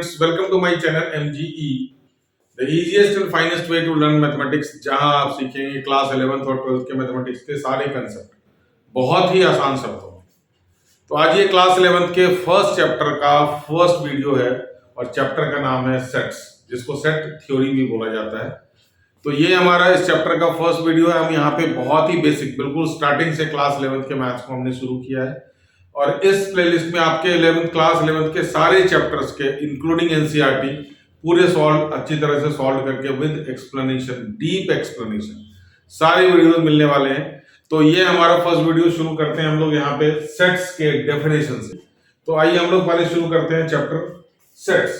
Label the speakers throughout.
Speaker 1: students, welcome to my channel MGE, the easiest and finest way to learn mathematics, जहां आप सीखेंगे class 11th और 12th के mathematics के सारे कंसेप्ट बहुत ही आसान शब्दों में। तो आज ये क्लास 11th के फर्स्ट चैप्टर का फर्स्ट वीडियो है और चैप्टर का नाम है सेट्स, जिसको सेट थ्योरी भी बोला जाता है। तो ये हमारा इस चैप्टर का फर्स्ट वीडियो है। हम यहाँ पे बहुत ही बेसिक, बिल्कुल स्टार्टिंग से क्लास 11th के मैथ्स को हमने शुरू किया है और इस प्लेलिस्ट में आपके 11th क्लास 11th के सारे चैप्टर्स के इंक्लूडिंग एनसीईआरटी पूरे सॉल्व अच्छी तरह से सॉल्व करके विद एक्सप्लेनेशन, डीप एक्सप्लेनेशन सारे वीडियो मिलने वाले हैं। तो ये हमारा फर्स्ट वीडियो शुरू करते हैं हम लोग यहाँ पे सेट्स के डेफिनेशन से। तो आइए हम लोग पहले शुरू करते हैं चैप्टर सेट्स।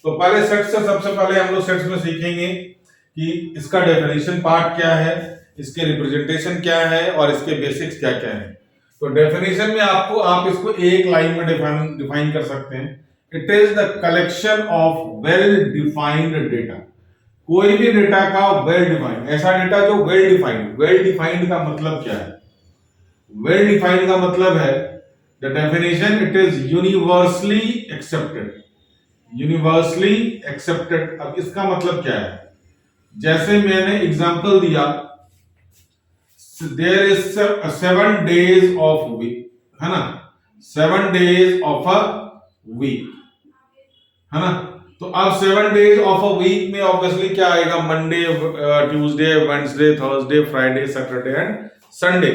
Speaker 1: तो पहले सेट्स से सबसे पहले हम लोग सेट्स में सीखेंगे कि इसका डेफिनेशन पार्ट क्या है, इसके रिप्रेजेंटेशन क्या है और इसके बेसिक्स क्या क्या है। तो डेफिनेशन में आप इसको एक लाइन में डिफाइन कर सकते हैं। It is the collection of well defined data. कोई भी डेटा का वेल डिफाइंड, ऐसा डेटा जो वेल डिफाइंड का मतलब क्या है? वेल डिफाइंड का मतलब है the definition, it is universally accepted. अब इसका मतलब क्या है? जैसे मैंने एग्जांपल दिया, there is 7 days of week, है ना, 7 days of a week, है ना। तो अब 7 days of a week में ऑब्वियसली क्या आएगा? Monday, Tuesday, Wednesday, Thursday, Friday, Saturday and Sunday.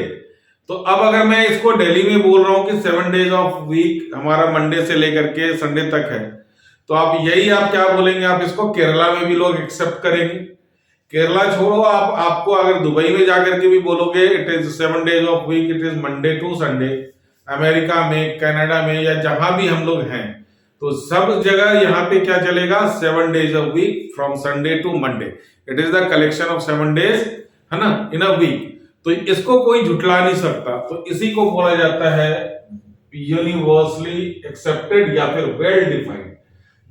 Speaker 1: तो अब अगर मैं इसको दिल्ली में बोल रहा हूं कि 7 days of week हमारा मंडे से लेकर के संडे तक है, तो आप क्या बोलेंगे? आप इसको केरला में भी लोग एक्सेप्ट करेंगे। केरला छोड़ो, आपको अगर दुबई में जाकर के भी बोलोगे it is 7 days of week, it is Monday to Sunday, America में, कनाडा में या जहां भी हम लोग हैं, तो सब जगह यहाँ पे क्या चलेगा? 7 days of week from Sunday to Monday. It is the collection of 7 days, है ना, इन अ वीक। तो इसको कोई झुठला नहीं सकता। तो इसी को बोला जाता है यूनिवर्सली एक्सेप्टेड या फिर वेल डिफाइंड,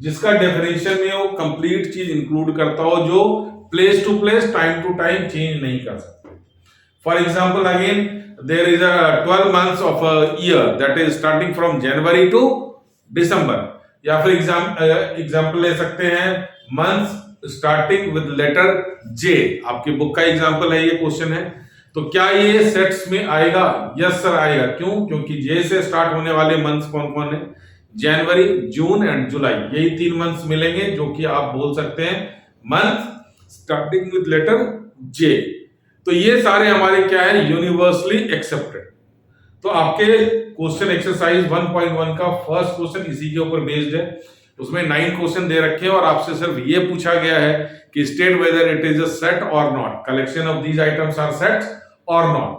Speaker 1: जिसका डेफिनेशन में वो कंप्लीट चीज इंक्लूड करता हो, जो place to place, time to time change नहीं कर सकते। For example, again there is a 12 months of a year that is starting from January to December. या फिर एग्जाम्पल ले सकते हैं months starting with letter J. आपकी बुक का एग्जाम्पल है, ये क्वेश्चन है। तो क्या ये सेट्स में आएगा? यस सर आएगा। क्यों? क्योंकि जे से स्टार्ट होने वाले मंथ्स कौन कौन है? जनवरी, जून एंड जुलाई, यही 3 मंथ्स मिलेंगे जो कि आप बोल सकते हैं मंथ स्टार्टिंग विद लेटर जे। तो ये सारे हमारे क्या है? Universally accepted. तो आपके क्वेश्चन एक्सरसाइज 1.1 का फर्स्ट क्वेश्चन इसी के ऊपर बेस्ड है। उसमें 9 क्वेश्चन दे रखे हैं और आपसे सिर्फ ये पूछा गया है कि state whether it is a set or not, collection of these items are sets or not.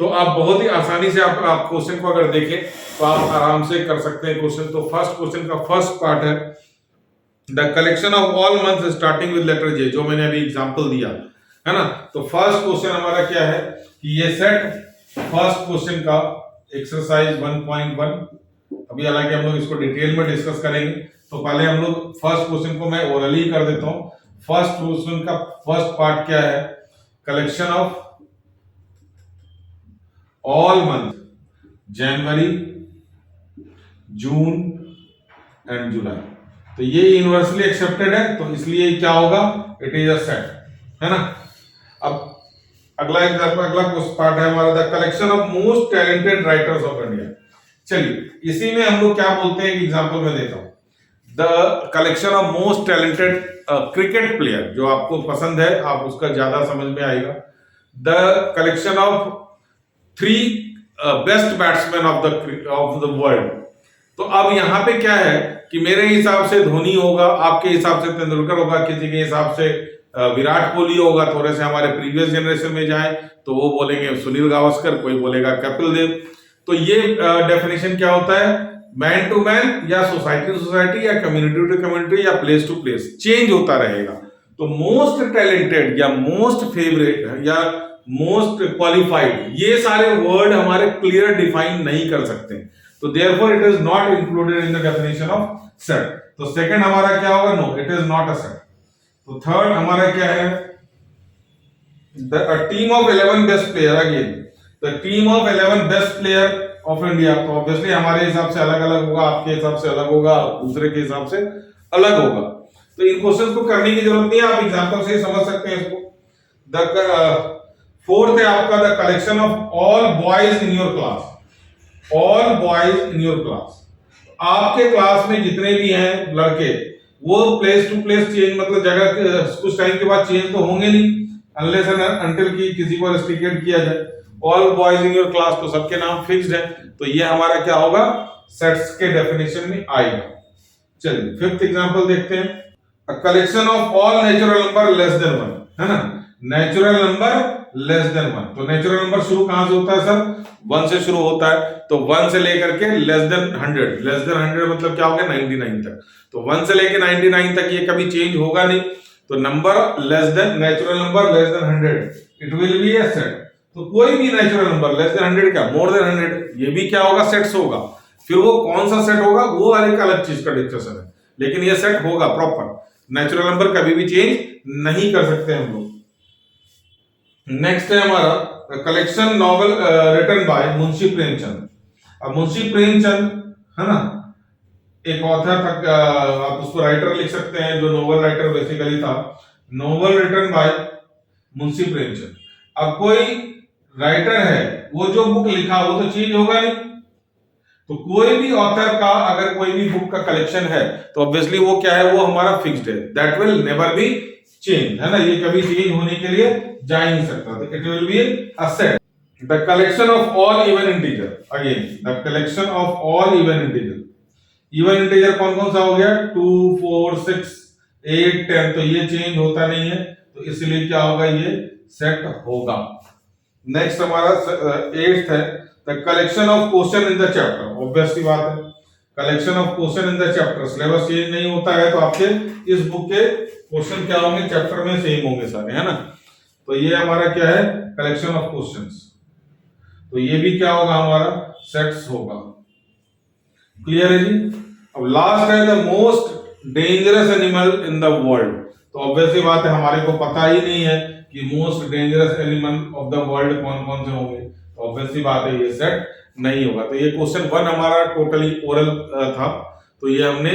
Speaker 1: तो आप बहुत ही आसानी से आप क्वेश्चन को अगर देखें तो आप आराम से कर सकते हैं क्वेश्चन। तो फर्स्ट क्वेश्चन का फर्स्ट पार्ट है the collection of all months starting with letter J, जो मैंने अभी एग्जांपल दिया, है ना। तो फर्स्ट क्वेश्चन हमारा क्या है कि ये सेट, फर्स्ट क्वेश्चन का एक्सरसाइज 1.1। अभी हालांकि हम लोग इसको डिटेल में डिस्कस करेंगे, तो पहले हम लोग फर्स्ट क्वेश्चन को मैं ओरली कर देता हूं। फर्स्ट क्वेश्चन का फर्स्ट पार्ट क्या है? Collection of all month January, June and July. तो ये यूनिवर्सली एक्सेप्टेड है, तो इसलिए क्या होगा? इट इज अ सेट, है ना। अब अगला पार्ट है हमारा the collection of most talented writers of India. चलिए इसी में हम लोग क्या बोलते हैं, एग्जांपल में देता हूं। The collection of most talented cricket player, जो आपको पसंद है, आप उसका ज्यादा समझ में आएगा। The collection of 3 best batsman of the world. तो अब यहां पे क्या है कि मेरे हिसाब से धोनी होगा, आपके हिसाब से तेंदुलकर होगा, किसी के हिसाब से विराट कोहली होगा। थोड़े से हमारे प्रीवियस जनरेशन में जाए तो वो बोलेंगे सुनील गावस्कर, कोई बोलेगा कपिल देव। तो ये डेफिनेशन क्या होता है? मैन टू मैन या सोसाइटी टू सोसाइटी या कम्युनिटी टू कम्युनिटी या प्लेस टू प्लेस चेंज होता रहेगा। तो मोस्ट टैलेंटेड या मोस्ट फेवरेट या मोस्ट क्वालिफाइड, ये सारे वर्ड हमारे क्लियर डिफाइन नहीं कर सकते। तो therefore it is not included in the definition of set। तो सेकंड हमारा क्या होगा? No, it is not a set. तो थर्ड हमारा क्या है? The team of 11 best player, again the team of 11 best player of India. तो obviously हमारे हिसाब से अलग अलग होगा, आपके हिसाब से अलग होगा, दूसरे के हिसाब से अलग होगा। तो इन क्वेश्चन को करने की जरूरत नहीं है, आप एग्जांपल से समझ सकते हैं इसको। द फोर्थ है आपका the collection of all boys in your class. All boys in your class, आपके क्लास में जितने भी हैं लड़के, वो प्लेस टू प्लेस चेंज, मतलब जगह कुछ टाइम के बाद चेंज तो होंगे नहीं अनलेस एंड अनटिल कि किसी को रेस्ट्रिक्टेड किया जाए। All boys in your class, तो सबके नाम फिक्स्ड है, तो ये हमारा क्या होगा, सेट्स के डेफिनेशन में आएगा। चलिए फिफ्थ एग्जांपल देखते हैं। A collection of all natural number less than 1, है ना, नेचुरल नंबर लेस देन 1। तो नेचुरल नंबर शुरू कहां से होता है सर, 1 से शुरू होता है। तो 1 से लेकर के लेस देन 100, लेस देन 100 मतलब क्या हो गया 99 तक। तो 1 से लेकर 99 तक ये कभी चेंज होगा नहीं। तो number less than, natural number less than 100, it will be A set. तो कोई भी नेचुरल नंबर लेस देन 100 क्या, मोर देन 100, ये भी क्या होगा, सेट्स होगा। फिर वो कौन सा सेट होगा वो एक अलग चीज का डिस्कशन है, लेकिन ये सेट होगा प्रॉपर। नेचुरल नंबर कभी भी चेंज नहीं कर सकते हम लोग। नेक्स्ट है हमारा collection novel written by Munshi Premchand. अब मुंशी प्रेमचंद, है ना, एक ऑथर था, आप उसको राइटर लिख सकते हैं, जो नोवेल राइटर बेसिकली था। Novel written by Munshi Premchand. अब कोई राइटर है, वो जो बुक लिखा वो तो चेंज होगा नहीं। तो कोई भी ऑथर का अगर कोई भी बुक का कलेक्शन है तो ऑब्वियसली वो क्या है, वो हमारा फिक्स्ड है, that will never be change, है ना, ये कभी चेंज होने के लिए जा ही नहीं सकता। तो it will be a set. The collection of all even integer, again the collection of all even integer. Even integer कौन कौन सा हो गया, 2 4 6 8 10, तो ये चेंज होता नहीं है, तो इसलिए क्या होगा, ये सेट होगा। नेक्स्ट हमारा 8th है the collection of question in the chapter. Obviously बात है, collection of question in the chapter, syllabus change नहीं होता है तो आपके इस बुक के क्वेश्चन क्या होंगे, चैप्टर में सेम होंगे सारे, है ना। तो ये हमारा क्या है, कलेक्शन ऑफ क्वेश्चंस। तो ये भी क्या होगा, हमारा सेट्स होगा। क्लियर है जी। अब लास्ट है the most dangerous animal in the world. तो ऑब्वियसली बात है, हमारे को पता ही नहीं है कि most dangerous animal of the world कौन कौन से होंगे, तो ऑब्वियसली बात है ये सेट नहीं होगा। तो ये क्वेश्चन 1 हमारा टोटली ओरल था, तो ये हमने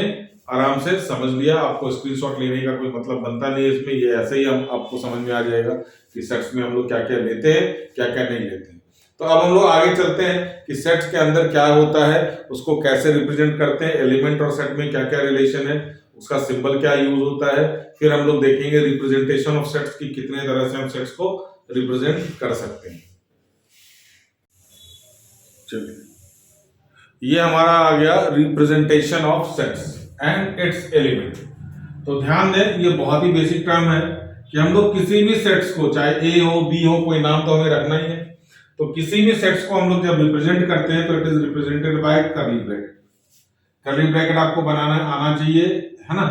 Speaker 1: आराम से समझ लिया। आपको स्क्रीनशॉट लेने का कोई मतलब बनता नहीं है इसमें, ये ऐसे ही हम आपको समझ में आ जाएगा कि सेट्स में हम लोग क्या क्या लेते हैं, क्या क्या नहीं लेते हैं। तो अब हम लोग आगे चलते हैं कि सेट्स के अंदर क्या होता है, उसको कैसे रिप्रेजेंट करते हैं, एलिमेंट और सेट में क्या क्या रिलेशन है, उसका सिंबल क्या यूज होता है। फिर हम लोग देखेंगे रिप्रेजेंटेशन ऑफ सेट्स की कितने तरह से हम सेट्स को रिप्रेजेंट कर सकते हैं। चलिए, ये हमारा आ गया representation of sets and it's element. तो ध्यान दें, ये बहुत ही बेसिक टर्म है कि हम लोग किसी भी सेट्स को, चाहे ए हो बी हो, कोई नाम तो हमें रखना ही है। तो किसी भी सेट्स को हम लोग जब रिप्रेजेंट करते हैं तो it is represented by curly bracket. Curly bracket आपको बनाना आना चाहिए, है ना।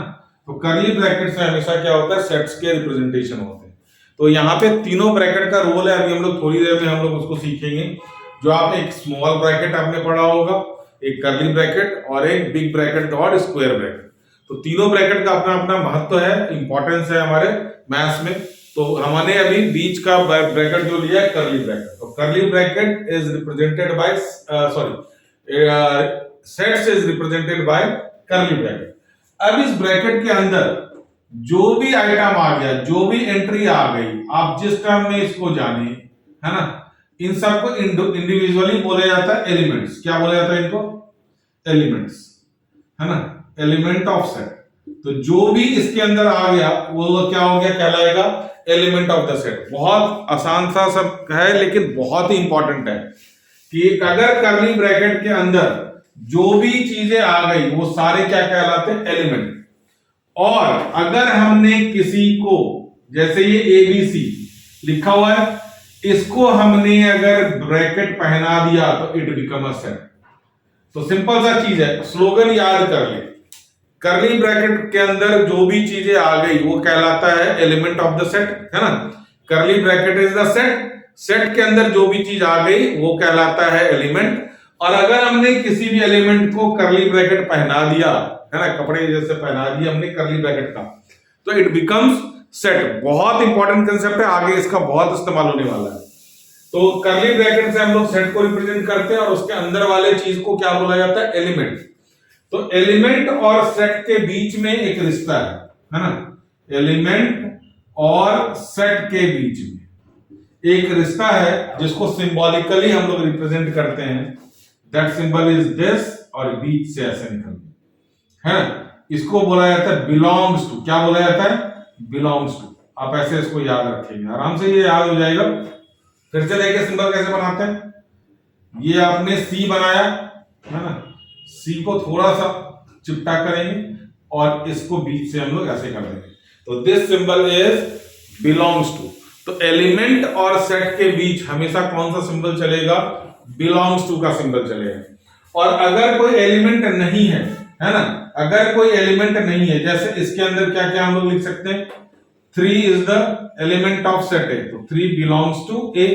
Speaker 1: तो कर्ली ब्रैकेट से हमेशा क्या होता है, सेट्स के रिप्रेजेंटेशन होते हैं। तो यहाँ पे तीनों ब्रैकेट का रोल है, अभी हम लोग थोड़ी देर में हम लोग उसको सीखेंगे। जो आप एक स्मॉल ब्रैकेट आपने पढ़ा होगा, एक कर्ली ब्रैकेट और एक बिग ब्रैकेट और स्क्वायर ब्रैकेट। तो तीनों ब्रैकेट का अपना अपना महत्व है, इंपॉर्टेंस है हमारे मैथ्स में। तो हमने अभी बीच का ब्रैकेट जो लिया है कर्ली ब्रैकेट। तो curly bracket is represented by sets is represented by curly bracket. अब इस ब्रैकेट के अंदर जो भी आइटम आ गया, जो भी एंट्री आ गई, आप जिस टर्म में इसको जाने, है ना, इन सबको इंडिविजुअली बोला जाता है एलिमेंट्स। क्या बोला जाता है इनको, एलिमेंट्स, है ना, एलिमेंट ऑफ सेट। तो जो भी इसके अंदर आ गया वो क्या हो गया, कहलाएगा एलिमेंट ऑफ द सेट। बहुत आसान सा सब है, लेकिन बहुत ही इंपॉर्टेंट है कि अगर कर्ली ब्रैकेट के अंदर जो भी चीजें आ गई वो सारे क्या कहलाते हैं, एलिमेंट। और अगर हमने किसी को, जैसे ये ABC लिखा हुआ है, इसको हमने अगर ब्रैकेट पहना दिया तो इट बिकम अ सेट। तो सिंपल सा चीज है, स्लोगन याद कर ले, कर्ली ब्रैकेट के अंदर जो भी चीजें आ गई वो कहलाता है एलिमेंट ऑफ द सेट, है ना। Curly bracket is the set, set के अंदर जो भी चीज आ गई वो कहलाता है एलिमेंट। और अगर हमने किसी भी एलिमेंट को कर्ली ब्रैकेट पहना दिया, है ना, कपड़े जैसे पहना दिया हमने कर्ली ब्रैकेट का, तो इट बिकम्स सेट। बहुत इंपॉर्टेंट कंसेप्ट है, आगे इसका बहुत इस्तेमाल होने वाला है। तो कर्ली ब्रैकेट से हम लोग सेट को रिप्रेजेंट करते हैं और उसके अंदर वाले चीज को क्या बोला जाता है, एलिमेंट। तो एलिमेंट और सेट के बीच में एक रिश्ता है ना, एलिमेंट और सेट के बीच में एक रिश्ता है जिसको सिंबॉलिकली हम लोग रिप्रेजेंट करते हैं। दैट सिंबल इज दिस, और बीच से ऐसे निकल है, इसको बोला जाता है बिलोंग्स टू। क्या बोला जाता है? Belongs to. आप ऐसे इसको याद रखेंगे, आराम से ये याद हो जाएगा। फिर से देखिए सिंबल कैसे बनाते हैं। ये आपने सी बनाया है ना, सी को थोड़ा सा चिपटा करेंगे और इसको बीच से हम लोग ऐसे कर देंगे। तो this symbol is belongs to. तो एलिमेंट और सेट के बीच हमेशा कौन सा सिंबल चलेगा? बिलोंग्स टू का सिंबल चलेगा। और अगर कोई एलिमेंट नहीं है ना, अगर कोई एलिमेंट नहीं है, जैसे इसके अंदर क्या क्या हम लोग लिख सकते हैं, 3 is the element of set A, तो 3 belongs to A,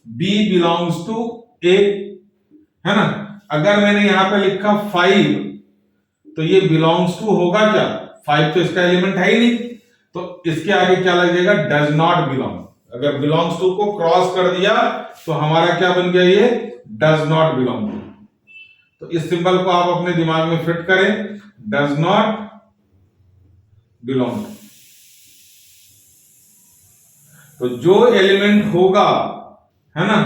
Speaker 1: B belongs to A, है ना। अगर मैंने यहां पे लिखा 5, तो ये बिलोंग्स टू होगा क्या? 5 तो इसका एलिमेंट है ही नहीं, तो इसके आगे क्या लगेगा? Does not belong. अगर बिलोंग्स टू को क्रॉस कर दिया तो हमारा क्या बन गया? ये डज नॉट बिलोंग। तो इस सिंबल को आप अपने दिमाग में फिट करें, डज नॉट बिलोंग। तो जो एलिमेंट होगा है ना,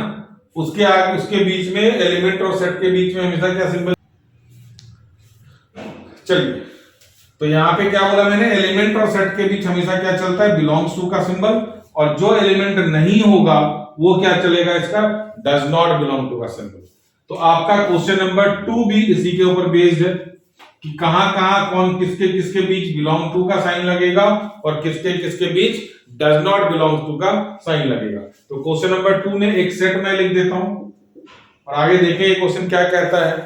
Speaker 1: उसके आगे, उसके बीच में, एलिमेंट और सेट के बीच में हमेशा क्या सिंबल? चलिए, तो यहां पे क्या बोला मैंने? एलिमेंट और सेट के बीच हमेशा क्या चलता है? बिलोंग्स टू का सिंबल। और जो एलिमेंट नहीं होगा वो क्या चलेगा? इसका डज नॉट बिलोंग टू का सिंबल। तो आपका क्वेश्चन नंबर 2 भी इसी के ऊपर बेस्ड है कि कहां कहां कौन किसके किसके बीच बिलोंग टू का साइन लगेगा और किसके किसके बीच डज नॉट बिलोंग टू का साइन लगेगा। तो क्वेश्चन नंबर 2 में एक सेट मैं लिख देता हूं और आगे देखें ये क्वेश्चन क्या कहता है।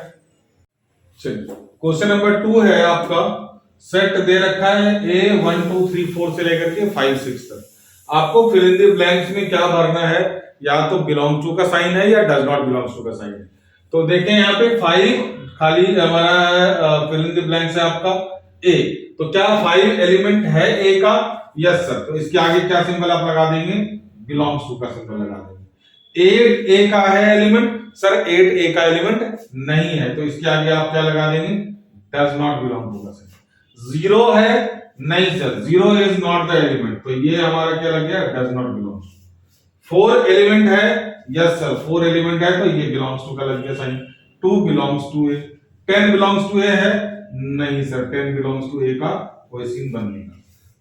Speaker 1: चलिए, क्वेश्चन नंबर 2 है आपका, सेट दे रखा है A 1 2 3 4 से लेकर के 5 6 तक। आपको फिल इन द ब्लैंक्स में क्या भरना है? या तो बिलोंग टू का साइन है या डज नॉट बिलोंग टू का साइन है। तो देखें यहाँ पे 5 खाली हमारा फिल इन द ब्लैंक्स है आपका A, तो क्या 5 एलिमेंट है A का? Yes sir. तो इसके आगे क्या सिंबल आप लगा देंगे? बिलोंग्स टू का सिंबल लगा देंगे। 8 A का है एलिमेंट, सर 8 A का एलिमेंट नहीं है, तो इसके आगे आप क्या लगा देंगे? डज नॉट बिलोंग टू का सिंबल। 0 है, नहीं sir 0 is not the element, तो ये हमारा क्या लग गया? Does not belong. 4 एलिमेंट है, यस सर 4 एलिमेंट है, तो ये बिलोंग्स टू का लग गया sign. 2 belongs to A. 10 belongs to A है, नहीं सर 10 बिलोंग्स टू ए का कोई सीन बन नहीं।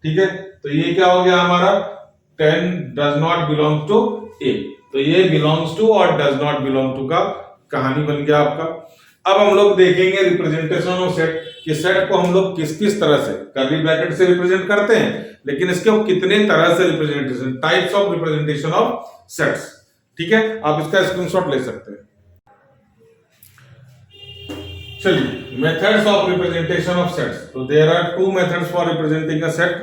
Speaker 1: ठीक है, तो ये क्या हो गया हमारा? 10 डज नॉट बिलोंग टू ए। तो ये बिलोंग्स टू और डज नॉट बिलोंग टू का कहानी बन गया आपका। अब हम लोग देखेंगे रिप्रेजेंटेशन ऑफ सेट, कि सेट को हम लोग किस किस तरह से कर्ली ब्रैकेट से रिप्रेजेंट करते हैं, लेकिन इसके कितने तरह से representation, types of representation of sets. ठीक है, आप इसका स्क्रीनशॉट ले सकते हैं। चलिए, methods of representation of sets. तो there are 2 methods for representing a set.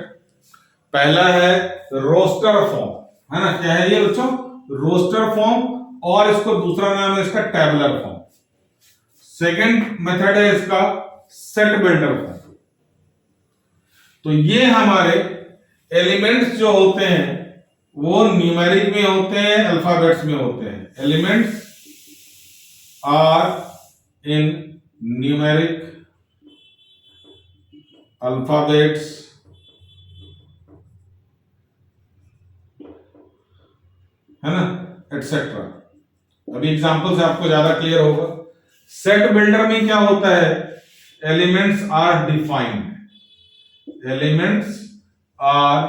Speaker 1: पहला है रोस्टर फॉर्म, है ना। क्या है ये बच्चों? रोस्टर फॉर्म, और इसको दूसरा नाम है इसका टेबुलर फॉर्म। सेकंड मेथड है इसका सेट बिल्डर फॉर्म। तो ये हमारे एलिमेंट्स जो होते हैं वो न्यूमेरिक में होते हैं, अल्फाबेट्स में होते हैं। Elements are in numeric, alphabets, है ना, एटसेट्रा। अभी एग्जांपल से आपको ज्यादा क्लियर होगा। सेट बिल्डर में क्या होता है? Elements are defined, elements are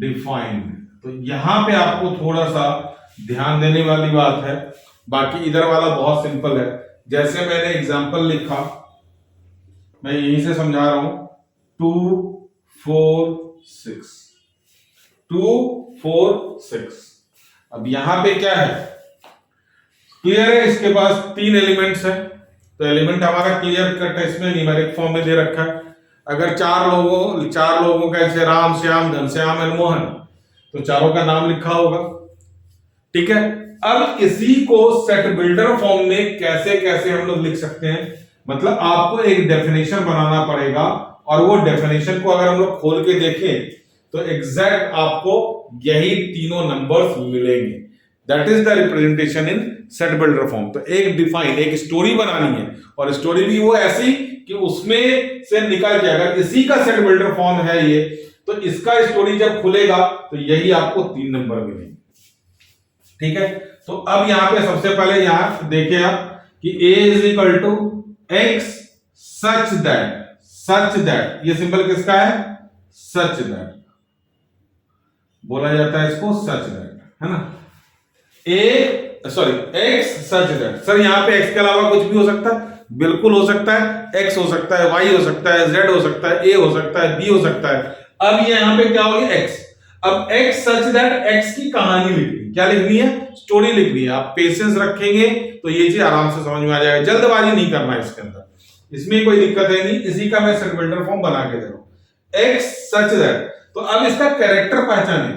Speaker 1: defined. तो यहां पे आपको थोड़ा सा ध्यान देने वाली बात है, बाकी इधर वाला बहुत सिंपल है। जैसे मैंने एग्जांपल लिखा, मैं यहीं से समझा रहा हूं, 2 4 6, 2 4 6। अब यहां पे क्या है? क्लियर है, इसके पास 3 एलिमेंट्स है, तो एलिमेंट हमारा क्लियर कट है, इसमें न्यूमेरिक फॉर्म में दे रखा है। अगर चार लोगों का ऐसे राम श्याम घनश्याम और मोहन, तो चारों का नाम लिखा होगा। ठीक है, अब इसी को सेट बिल्डर फॉर्म में कैसे कैसे हम लोग लिख सकते हैं, मतलब आपको एक डेफिनेशन बनाना पड़ेगा, और वो डेफिनेशन को अगर हम लोग खोल के देखें तो एग्जैक्ट आपको यही तीनों नंबर्स मिलेंगे। That is the representation in set builder form. तो एक डिफाइन, एक स्टोरी बनानी है, और स्टोरी भी वो ऐसी कि उसमें से निकल के अगर इसी का सेट बिल्डर फॉर्म है ये, तो इसका स्टोरी जब खुलेगा तो यही आपको 3 नंबर मिलेंगे। ठीक है, तो अब यहां पे सबसे पहले यहां देखिए आप कि a is equal to X such that, ये सिंबल किसका है? सच दैट बोला जाता है इसको, सच दैट, है ना। X such that. सर यहाँ पे एक्स के अलावा कुछ भी हो सकता है? बिल्कुल हो सकता है। एक्स हो सकता है, वाई हो सकता है, जेड हो सकता है, ए हो सकता है, बी हो सकता है। अब ये यहाँ पे क्या होगी? एक्स। अब एक्स सच दैट, एक्स की कहानी लिखनी, क्या लिखनी है? स्टोरी लिखनी है। आप पेशेंस रखेंगे तो ये चीज आराम से समझ में आ जाएगा। जल्दबाजी नहीं करना है इसके अंदर, इसमें कोई दिक्कत है नहीं। इसी का मैं सेट बिल्डर फॉर्म बना के दे रहा हूं, एक्स सच दैट। तो अब इसका कैरेक्टर पहचाने,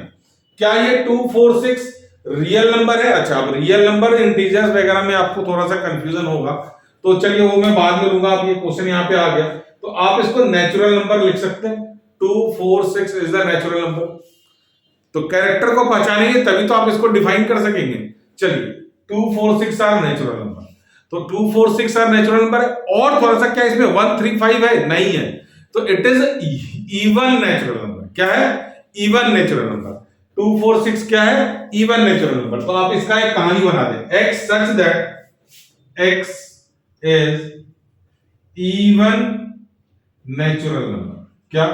Speaker 1: क्या ये 2 4 6 रियल नंबर है? अच्छा, अब रियल नंबर इंटीजर्स वगैरह में आपको थोड़ा सा कंफ्यूजन होगा, तो चलिए वो मैं बाद में लूंगा। अब ये क्वेश्चन यहाँ पे आ गया तो आप इसको नेचुरल नंबर लिख सकते हैं। 2 4 6 इज द नेचुरल नंबर। तो कैरेक्टर को पहचानेंगे तभी तो आप इसको डिफाइन कर सकेंगे। चलिए 2 4 6 आर नेचुरल नंबर, तो 2 4 6 आर नेचुरल नंबर है। और थोड़ा सा क्या इसमें 1 3 5 है? नहीं है, तो it is even natural number. क्या है? Even natural number. 2 4 6 क्या है? Even natural number. तो आप इसका एक कहानी बना दें, X such that X is even natural number. क्या?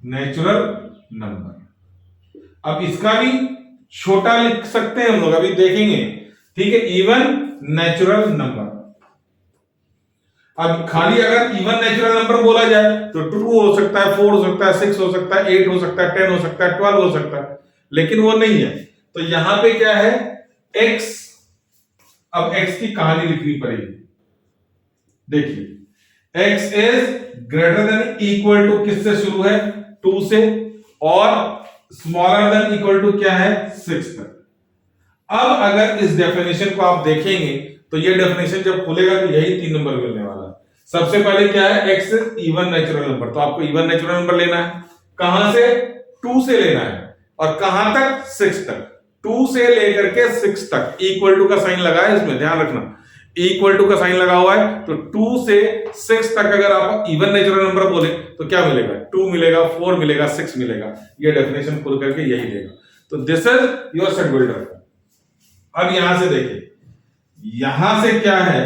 Speaker 1: Natural number. अब इसका भी छोटा लिख सकते हैं हम लोग, अभी देखेंगे। ठीक है, इवन नेचुरल नंबर। अब खाली अगर इवन नेचुरल नंबर बोला जाए तो 2 हो सकता है, 4 हो सकता है, 6 हो सकता है, 8 हो सकता है, 10 हो सकता है, 12 हो सकता है, लेकिन वो नहीं है। तो यहां पे क्या है? x। अब x की कहानी लिखनी पड़ेगी। देखिए x is greater than equal to, किससे शुरू है? 2 से, और स्मॉलर देन इक्वल टू क्या है? 6 तक। अब अगर इस डेफिनेशन को आप देखेंगे तो ये डेफिनेशन जब खुलेगा तो यही 3 नंबर मिलने वाला है। सबसे पहले क्या है? x is even natural number, तो आपको इवन नेचुरल नंबर लेना है। कहां से? 2 से लेना है, और कहां तक? 6 तक। 2 से लेकर के 6 तक इक्वल टू का साइन लगा है इसमें, ध्यान रखना, इक्वल टू का साइन लगा हुआ है। तो 2 से 6 तक अगर आप इवन नेचुरल नंबर बोले तो क्या मिलेगा? 2 मिलेगा, 4 मिलेगा, 6 मिलेगा। ये डेफिनेशन खुल करके यही देगा। तो this is your set builder. अब यहां से देखिए, यहां से क्या है,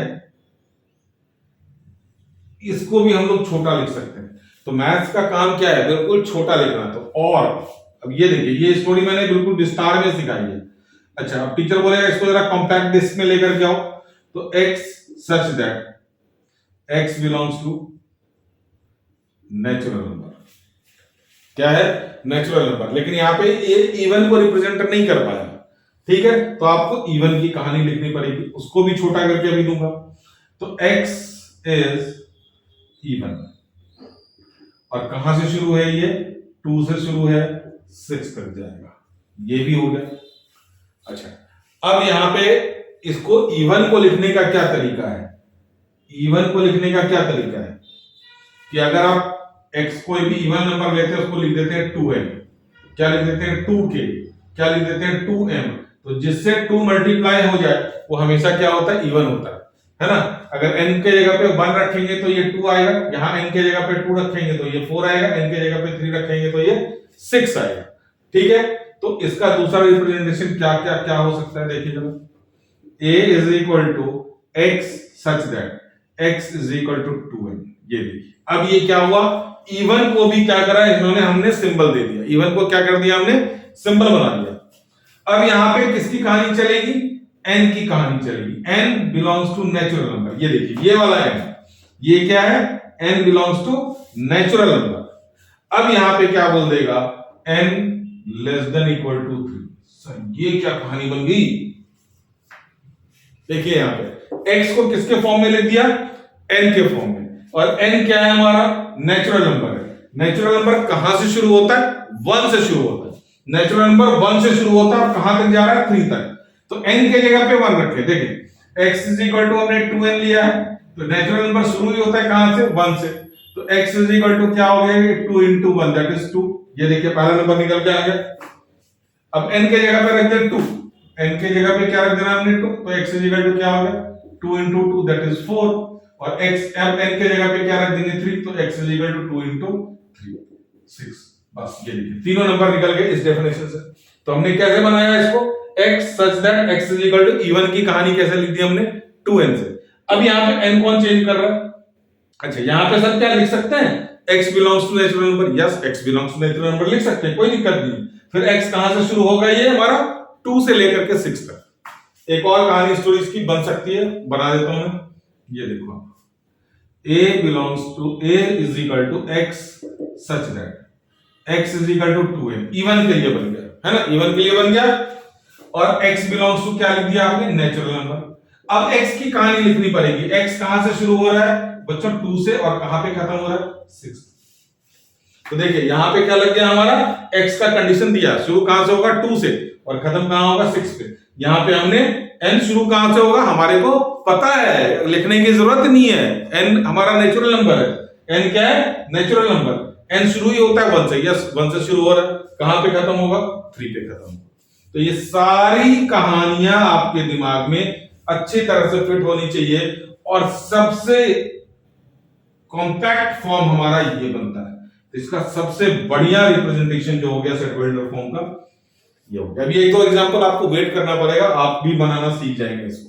Speaker 1: इसको भी हम लोग छोटा लिख सकते हैं। तो मैथ्स का काम क्या है? बिल्कुल छोटा लिखना। तो और अब ये देखिए, ये स्टोरी मैंने बिल्कुल विस्तार में सिखाई है। अच्छा, अब टीचर बोलेगा इसको जरा कॉम्पैक्ट डिस्क में लेकर के आओ, तो x such that x belongs to natural number. क्या है? Natural number. लेकिन यहां पे ये इवन को रिप्रेजेंट नहीं कर पाया, ठीक है, तो आपको इवन की कहानी लिखनी पड़ेगी। उसको भी छोटा करके अभी दूंगा। तो x इज इवन, और कहां से शुरू है? ये 2 से शुरू है, 6 तक जाएगा। ये भी हो गया। अच्छा, अब यहां पे इसको इवन को लिखने का क्या तरीका है? इवन को लिखने का क्या तरीका है कि अगर आप x कोई भी इवन नंबर लेते हैं उसको लिख देते हैं 2m। क्या लिख देते हैं? 2k। क्या लिख देते हैं? 2m। तो जिससे 2 मल्टीप्लाई हो जाए वो हमेशा क्या होता है? इवन होता है ना। अगर n के जगह पे 1 रखेंगे तो ये 2 आएगा, यहां n के जगह पे 2 रखेंगे तो ये 4 आएगा, n के जगह पे 3 रखेंगे तो ये 6 आएगा। ठीक है, तो इसका दूसरा रिप्रेजेंटेशन क्या क्या क्या हो सकता है? देखिए जरा, a is equal to x such that x is equal to 2m। ये देखिए, अब ये क्या हुआ? इवन को भी क्या करा इन्होंने? हमने सिंबल दे दिया। इवन को क्या कर दिया हमने? सिंबल बना दिया। अब यहां पे किसकी कहानी चलेगी? n की कहानी चलेगी। n belongs to natural number. ये देखिए, ये वाला n, ये क्या है? n belongs to natural number. अब यहां पे क्या बोल देगा? n less than equal to 3। Sir ये क्या कहानी बन गई? देखिए यहां पे x को किसके फॉर्म में लिख दिया? n के फॉर्म में। और n क्या है हमारा? नेचुरल नंबर है। नेचुरल नंबर कहां से शुरू होता है? 1 से शुरू होता है। नेचुरल नंबर 1 से शुरू होता है और कहां तक जा रहा है? 3 तक। तो n के जगह पे 1 रखे। देखिए x इज इक्वल टू हमने 2n लिया है, तो नेचुरल नंबर शुरू ही होता है कहां से? 1 से। तो x इज इक्वल टू क्या हो गया? 2 into 1 दैट इज 2। ये देखिए पहला नंबर निकल के आ गया। अब n के जगह पे रख दे 2, n के जगह पे क्या रख देना हमने 2, तो x इज इक्वल टू क्या हो गया 2 into 2 दैट इज 4, और x अब n के जगह पे क्या रख देंगे 3, तो x is equal to 2 into 3 6। बस ये देखिए तीनों नंबर निकल गए इस डेफिनेशन से। तो हमने कैसे बनाया इसको, x such that x is equal to even की कहानी कैसे लिख दी हमने 2n से। अब यहाँ पे n कौन चेंज कर रहा है, अच्छा यहाँ पे सर क्या लिख सकते हैं x belongs to natural number, yes x belongs to natural number लिख सकते हैं, कोई दिक्कत नहीं। फिर x कहां से शुरू होगा, ये हमारा 2 से लेकर के 6 तक। एक और कहानी स्टोरी इसकी बन सकती है, बना देता हूं मैं, ये देखो a belongs to a is equal to x such that x is equal to 2n, even के लिए बन गया है ना, इवन के लिए बन गया, और x बिलोंग्स टू क्या लिख दिया आपने नेचुरल नंबर। अब x की कहानी लिखनी पड़ेगी, x कहां से शुरू हो रहा है बच्चों 2 से, और कहां पे खत्म हो रहा है 6। तो देखिए यहां पे क्या लग गया हमारा, x का कंडीशन दिया, शुरू कहां से होगा 2 से और खत्म कहां होगा 6 पे। यहां पे हमने n शुरू कहां से होगा हमारे को पता है, लिखने की जरूरत नहीं है, n हमारा नेचुरल नंबर है, n क्या है नेचुरल नंबर, n शुरू ही होता है 1 से, यस 1 से शुरू हो रहा है, कहां पे खत्म होगा 3 पे खत्म होगा। तो ये सारी कहानियां आपके दिमाग में अच्छी तरह से फिट होनी चाहिए, और सबसे कॉम्पैक्ट फॉर्म हमारा ये बनता है। तो इसका सबसे बढ़िया रिप्रेजेंटेशन जो हो गया सेट वेल्डर फॉर्म का ये हो गया। अभी एक दो एग्जांपल आपको वेट करना पड़ेगा, आप भी बनाना सीख जाएंगे इसको,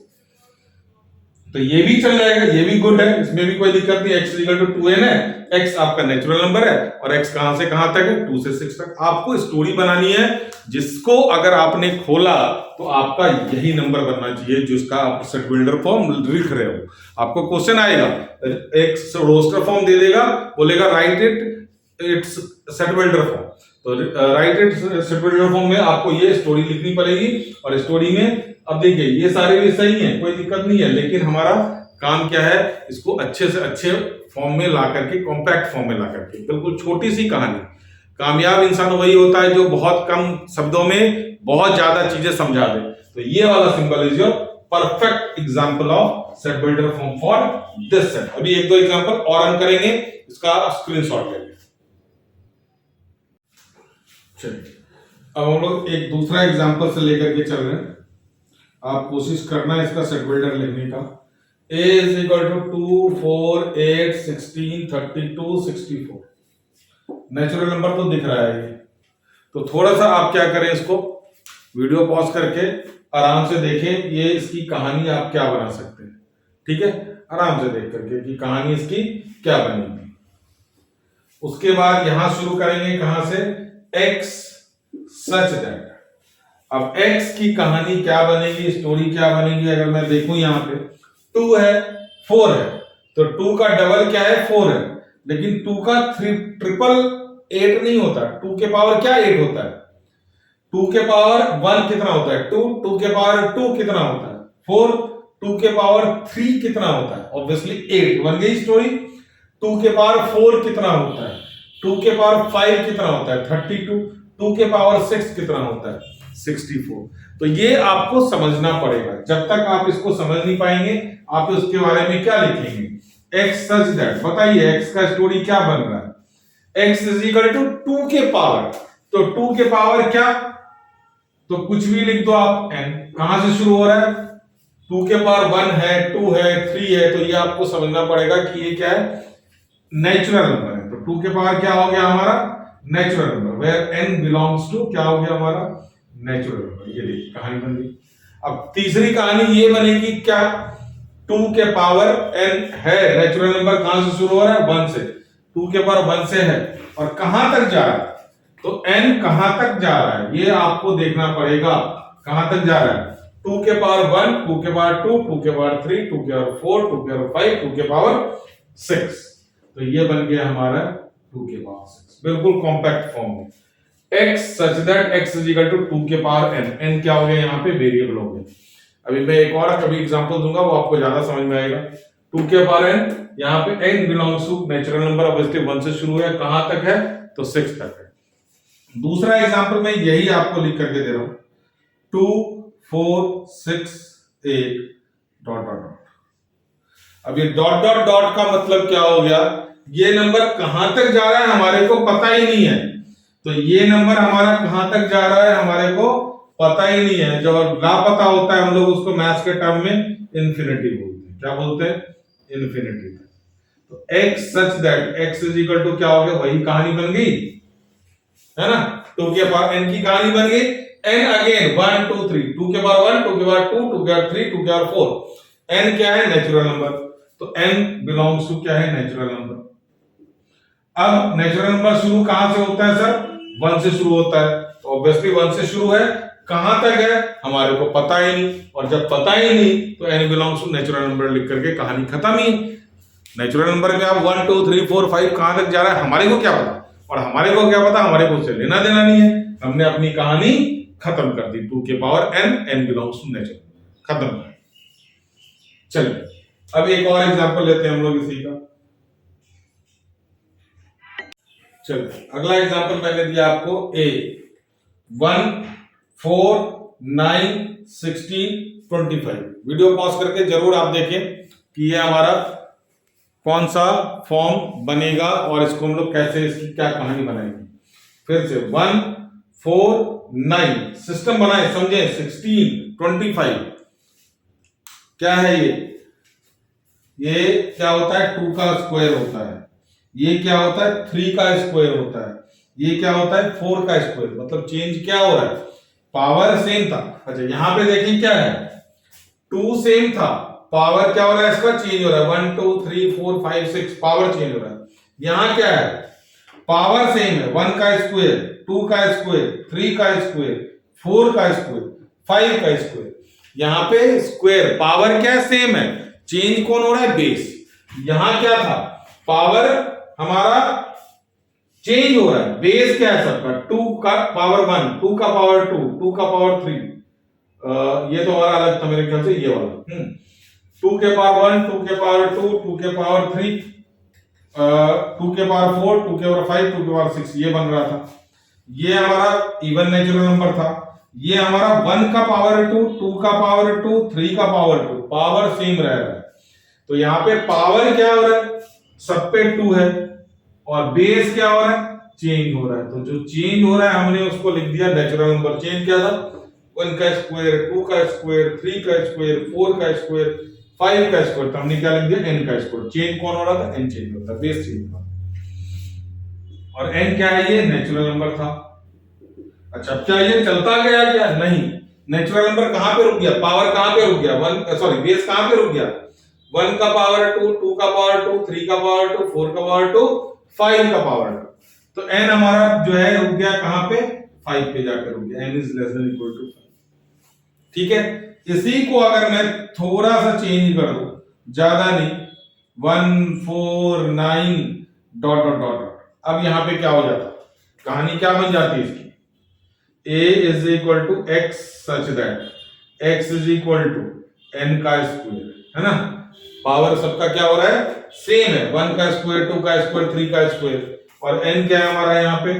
Speaker 1: तो ये भी चल जाएगा, ये भी गुड है, इसमें भी कोई दिक्कत नहीं। x इक्वल टू 2n है, x आपका नेचुरल नंबर है, और x कहां से कहां तक है 2 से 6 तक। आपको स्टोरी बनानी है जिसको अगर आपने खोला तो आपका यही नंबर बनना चाहिए जिसका आप सेट बिल्डर फॉर्म लिख रहे हो। आपको क्वेश्चन आएगा, एक रोस्टर फॉर्म दे देगा, बोलेगा right it's set builder form, तो right it set builder form में आपको ये स्टोरी लिखनी पड़ेगी, और स्टोरी में अब देखिए ये सारे भी सही हैं, कोई दिक्कत नहीं है, लेकिन हमारा काम क्या है, इसको अच्छे से अच्छे फॉर्म में ला करके, कॉम्पैक्ट फॉर्म में ला करके, बिल्कुल छोटी सी कहानी। कामयाब इंसान वही होता है जो बहुत कम शब्दों में बहुत ज्यादा चीजें समझा दे। तो ये वाला symbol is your perfect example of set builder form for this set. अभी एक दो एग्जांपल और रन करेंगे, इसका स्क्रीनशॉट ले लेंगे। चलिए अब हम लोग एक दूसरा एग्जांपल से लेकर के चल रहे हैं, आप कोशिश करना है इसका सेट बिल्डर लिखने का। a is equal to 2 4 8 16 32 64, natural number तो दिख रहा है ये। तो थोड़ा सा आप क्या करें, इसको वीडियो पॉज करके आराम से देखें, ये इसकी कहानी आप क्या बना सकते हैं, ठीक है, आराम से देख करके कि कहानी इसकी क्या बनेगी। उसके बाद यहां शुरू करेंगे कहां से, x सच दैट। अब x की कहानी क्या बनेगी, स्टोरी क्या बनेगी, अगर मैं देखूं यहां पे 2 है 4 है, तो 2 का डबल क्या है 4 है, लेकिन 2 का ट्रिपल 8 नहीं होता, 2 के पावर क्या 8 होता है, 2 के पावर 1 कितना होता है 2, 2 के पावर 2 कितना होता है 4, 2 के पावर 3 कितना होता है ऑब्वियसली 8, बन गई स्टोरी। 2 के पावर 4 कितना होता है, 2 के पावर 5 कितना होता है 32, 2 के पावर 6 कितना होता है 64। तो ये आपको समझना पड़ेगा, जब तक आप इसको समझ नहीं पाएंगे आप उसके बारे में क्या लिखेंगे, x सच दैट, बताइए x का स्टोरी क्या बन रहा है, x इज इक्वल टू 2 के पावर, तो 2 के पावर क्या, तो कुछ भी लिख दो आप, n कहां से शुरू हो रहा है, 2 के पावर 1 है 2 है 3 है, तो ये आपको समझना पड़ेगा कि ये क्या है नेचुरल नंबर है। तो 2 के पावर क्या हो गया हमारा natural number, where n belongs to क्या हो गया हमारा नेचुरल नंबर। ये देखिए कहानी बन गई। अब तीसरी कहानी ये बनेगी क्या, 2 के पावर n है नेचुरल नंबर, कहां से शुरू हो रहा है 1 से, 2 के पावर 1 से है, और कहां तक जा रहा है, तो n कहां तक जा रहा है ये आपको देखना पड़ेगा, कहां तक जा रहा है, 2 के पावर 1, 2 के पावर 2, 2 के पावर 3, 2 के पावर 4, 2 के पावर 5, 2 के पावर 6। तो ये बन गया हमारा 2 के पावर 6, बिल्कुल कॉम्पैक्ट फॉर्म में। x such that x is equal to 2 के पावर n, n क्या हो गया यहाँ पे वेरिएबल हो गया। अभी मैं एक और कभी एग्जांपल दूंगा, वो आपको ज्यादा समझ में आएगा। 2 के पावर n, यहाँ पे n belongs to natural number, obviously 1 से शुरू है, कहां तक है तो 6 तक है। दूसरा एग्जांपल मैं यही आपको लिख करके दे रहा हूं, 2 4 6 8 डॉट डॉट डॉट। अब ये डॉट डॉट डॉट का मतलब क्या हो गया, ये नंबर कहां तक जा रहा है हमारे को पता ही नहीं है, तो ये नंबर हमारा कहां तक जा रहा है हमारे को पता ही नहीं है, जो लापता होता है हम लोग उसको मैथ्स के टर्म में इन्फिनिटी बोलते हैं। क्या बोलते हैं? इन्फिनिटी। तो x such that x is equal to क्या हो गया, वही कहानी बन गई है ना, 2 के पावर n की कहानी बन गई। n अगेन 1 2 3, 2 के पावर 1, 2 के पावर 2, 2 के पावर 3, 2 के पावर 4। n क्या है? Natural number. तो n बिलोंग्स टू क्या है? Natural number. अब नेचुरल नंबर शुरू कहां से होता है सर? 1 से शुरू होता है। तो ऑब्वियसली 1 से शुरू है, कहां तक है हमारे को पता ही नहीं, और जब पता ही नहीं तो n belongs to natural number लिख करके कहानी खत्म ही। नेचुरल नंबर में आप 1 2 3 4 5 कहां तक जा रहा है हमारे को क्या पता, और हमारे को क्या पता, हमारे को उससे लेना देना नहीं है। हमने अपनी कहानी खत्म कर दी। 2 के power n belongs to natural, खत्म। चलिए अब एक और एग्जांपल लेते हैं हम लोग इसी का। चलिए अगला एग्जांपल मैंने दिया आपको a 1 4 9 16 25। वीडियो पॉज करके जरूर आप देखें कि ये हमारा कौन सा फॉर्म बनेगा और इसको हम लोग कैसे, इसकी क्या कहानी बनाएंगे। फिर से 1 4 9 सिस्टम बनाए, समझे। 16 25 क्या है ये क्या होता है? 2 का स्क्वायर होता है। ये क्या होता है? 3 का स्क्वायर होता है। ये क्या होता है? 4 का स्क्वायर। मतलब चेंज क्या हो रहा है? पावर सेम था। अच्छा यहां पे देखिए क्या है, 2 सेम था, पावर क्या हो रहा है इसका? चेंज हो रहा है। 1 2 3 4 5 6 पावर चेंज हो रहा है। यहां क्या है? पावर सेम है। 1 का स्क्वायर, 2 का स्क्वायर, 3 का स्क्वायर, 4 का स्क्वायर, 5 का स्क्वायर। यहां पे स्क्वायर पावर क्या सेम है, चेंज कौन हो रहा है? बेस। यहां क्या था? पावर हमारा चेंज हो रहा है, बेस क्या है सबका? 2 का पावर 1, 2 का पावर 2, 2 का पावर 3। ये तो हमारा अलग था मेरे ख्याल से, ये वाला 2 के पावर 1, 2 के पावर 2, 2 के पावर 3, 2 के पावर 4, 2 के पावर 5, 2 के पावर 6, ये बन रहा था। ये हमारा इवन नेचुरल नंबर था। ये हमारा 1 का पावर 2, 2 का पावर 2, 3 का पावर 2, पावर सेम रह रहा है। तो यहां पे पावर क्या हो रहा है? सब पे 2 है, और बेस क्या हो रहा है? चेंज हो रहा है। तो जो चेंज हो रहा है हमने उसको लिख दिया नेचुरल नंबर। चेंज क्या था? 1 का स्क्वायर, 2 का स्क्वायर, 3 का स्क्वायर, 4 का स्क्वायर, 5 का स्क्वायर। तो हमने क्या लिख दिया? n का स्क्वायर। चेंज कौन हो रहा था? n चेंज होता है, बेस चेंज होता है। और n क्या है? ये नेचुरल नंबर था। अच्छा क्या ये चलता गया क्या? नहीं, नेचुरल नंबर कहां पे रुक गया? पावर कहां पे रुक गया? 1 सॉरी बेस कहां पे रुक गया? 1 का पावर 2, 2 का पावर 2, 3 का पावर 2, 4 का पावर 2, 5 का पावर 2। तो n हमारा जो है रुक गया कहां पे? 5 पे जाकर रुक गया। n is less than equal to 5। ठीक है, इसी को अगर मैं थोड़ा सा चेंज कर दूं, ज्यादा नहीं, 1 4 9 डॉट डॉट डॉट। अब यहां पे क्या हो जाता? कहानी क्या बन जाती है इसकी? a is equal to x such that x is equal to n का स्क्वायर, है ना। पावर सबका क्या हो रहा है? सेम है। 1 का स्क्वायर, 2 का स्क्वायर, 3 का स्क्वायर, और n क्या है हमारा यहाँ पे?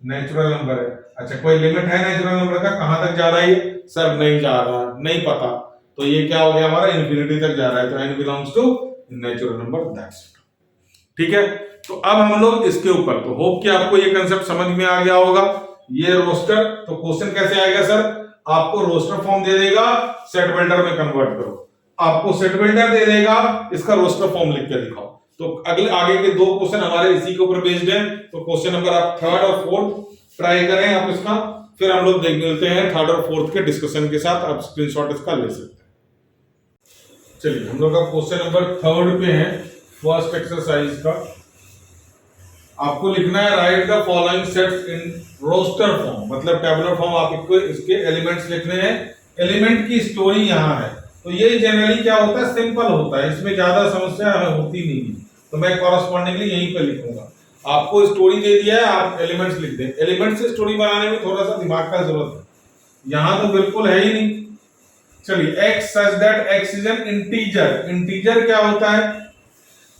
Speaker 1: नेचुरल नंबर है। अच्छा कोई लिमिट है नेचुरल नंबर का? कहां तक जा रहा है ये? सर नहीं जा रहा, नहीं पता। तो ये क्या हो गया हमारा? इन्फिनिटी तक जा रहा है। तो n belongs to natural number, that's it. ठीक है, तो अब हम लोग इसके ऊपर, तो होप कि आपको ये कंसेप्ट समझ में आ गया होगा। ये रोस्टर, तो क्वेश्चन कैसे आएगा सर? आपको रोस्टर फॉर्म दे देगा, सेट बिल्डर में कन्वर्ट करो। आपको सेट बिल्डर दे देगा, इसका रोस्टर फॉर्म लिख के दिखाओ। तो अगले आगे के 2 क्वेश्चन हमारे इसी के ऊपर बेस्ड हैं। तो क्वेश्चन नंबर आप 3rd और 4th ट्राई करें आप इसका, फिर हम लोग देख मिलते हैं 3rd और 4th के डिस्कशन के साथ। आप स्क्रीनशॉट इसका ले सकते हैं। चलिए हम लोग का क्वेश्चन नंबर 3rd पे है, फर्स्ट एक्सरसाइज का। आपको लिखना है write the following sets in roster form, मतलब टेबुलर फॉर्म। आपको इसके एलिमेंट्स लिखने हैं। एलिमेंट की स्टोरी यहाँ है। तो ये जनरली क्या होता है? सिंपल होता है, इसमें ज्यादा समस्या होती नहीं है। तो मैं कॉरस्पॉन्डिंगली यहीं पे लिखूंगा। आपको स्टोरी दे दिया है, आप एलिमेंट्स लिख दें। एलिमेंट से स्टोरी बनाने में थोड़ा सा दिमाग का जरूरत है, यहां तो बिल्कुल है ही नहीं। चलिए x such that x is an integer. Integer क्या होता है?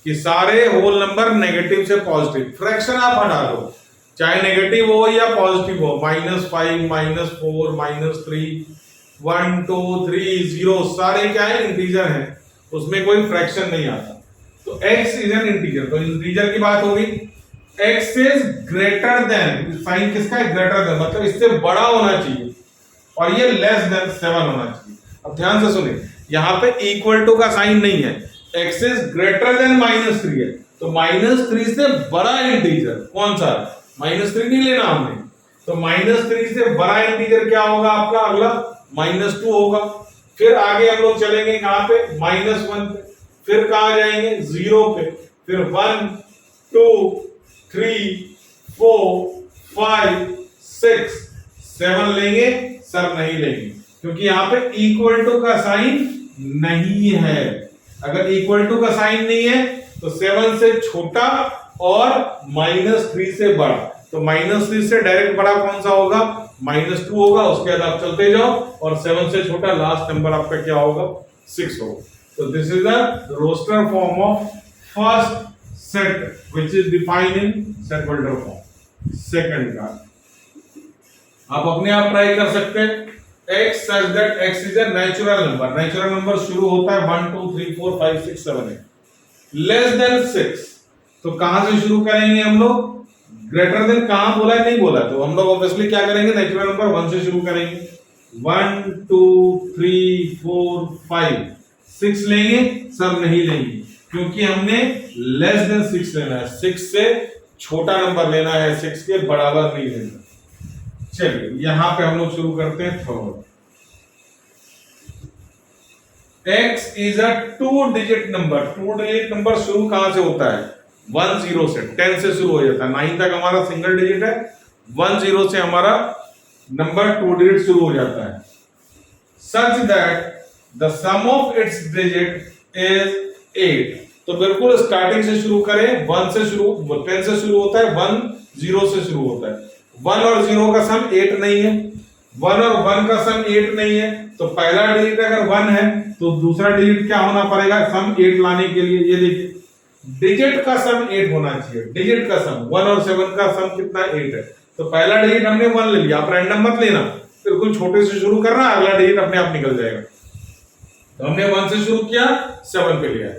Speaker 1: कि सारे होल नंबर नेगेटिव से पॉजिटिव, फ्रैक्शन आप हटा दो, चाहे नेगेटिव हो या पॉजिटिव हो, -5 -4 -3 1 2 3 0 सारे क्या है? इंटीजर हैं, उसमें कोई फ्रैक्शन नहीं आता। तो x इज एन इंटीजर। तो इंटीजर की बात होगी। x is greater than, sign किसका है? ग्रेटर देन, मतलब इससे बड़ा होना चाहिए। और ये लेस देन 7 होना चाहिए। अब ध्यान से सुनिए, यहाँ पे इक्वल टू का साइन नहीं है, x इज ग्रेटर देन -3 है, तो -3 से बड़ा इंटीजर कौन सा है? -3 नहीं लेना हमने, तो -3 से बड़ा इंटीजर क्या होगा आपका? अगला -2 होगा। फिर आगे हम लोग चलेंगे कहां पे? -1 पे, फिर कहां जाएंगे? 0 पे, फिर 1 2 3 4 5 6 7 लेंगे सर? नहीं लेंगे, क्योंकि यहां पे इक्वल टू का साइन नहीं है। अगर इक्वल टू का साइन नहीं है तो 7 से छोटा और -3 से बड़ा, तो -3 से डायरेक्ट बड़ा कौन सा होगा? -2 होगा। उसके बाद आप चलते जाओ और 7 से छोटा लास्ट नंबर आपका क्या होगा? 6 होगा। तो this is the roster form of first set which is defined in set holder form. Second का आप अपने आप ट्राई कर सकते हैं। x such that x is a natural number, natural number शुरू होता है 1 2 3 4 5 6 7 8 लेस देन 6, तो कहां से शुरू करेंगे हम लोग? ग्रेटर देन कहां बोला है? नहीं बोला, तो हम लोग ऑब्वियसली क्या करेंगे? नेचुरल नंबर 1 से शुरू करेंगे। 1 2 3 4 5 6 लेंगे सर? नहीं लेंगे, क्योंकि हमने लेस देन 6 लेना है, 6 से छोटा नंबर लेना है, 6 के बराबर नहीं लेना। चलिए यहां पे हम लोग शुरू करते हैं third. x is a 2 digit number. 2 digit number शुरू कहां से होता है? 1 0 से, 10 से शुरू हो जाता है। 9 तक हमारा सिंगल डिजिट है, 1 0 से हमारा नंबर 2 डिजिट शुरू हो जाता है। Such that the sum of its digit is 8, तो बिल्कुल स्टार्टिंग से शुरू करें, 10 से शुरू होता है, 1 0 से शुरू होता है। 1 और 0 का सम 8 नहीं है, 1 और 1 का सम 8 नहीं है, तो पहला डिजिट अगर 1 है तो दूसरा डिजिट क्या होना पड़ेगा सम 8 लाने के लिए? ये देखिए, डिजिट का सम 8 होना चाहिए। डिजिट का सम 1 और 7 का सम कितना? 8 है, तो पहला डिजिट हमने 1 ले लिया। आप रैंडम मत लेना, बिल्कुल छोटे से शुरू करना, अगला डिजिट अपने आप निकल जाएगा। तो हमने 1 से शुरू किया, 7 पे लिया,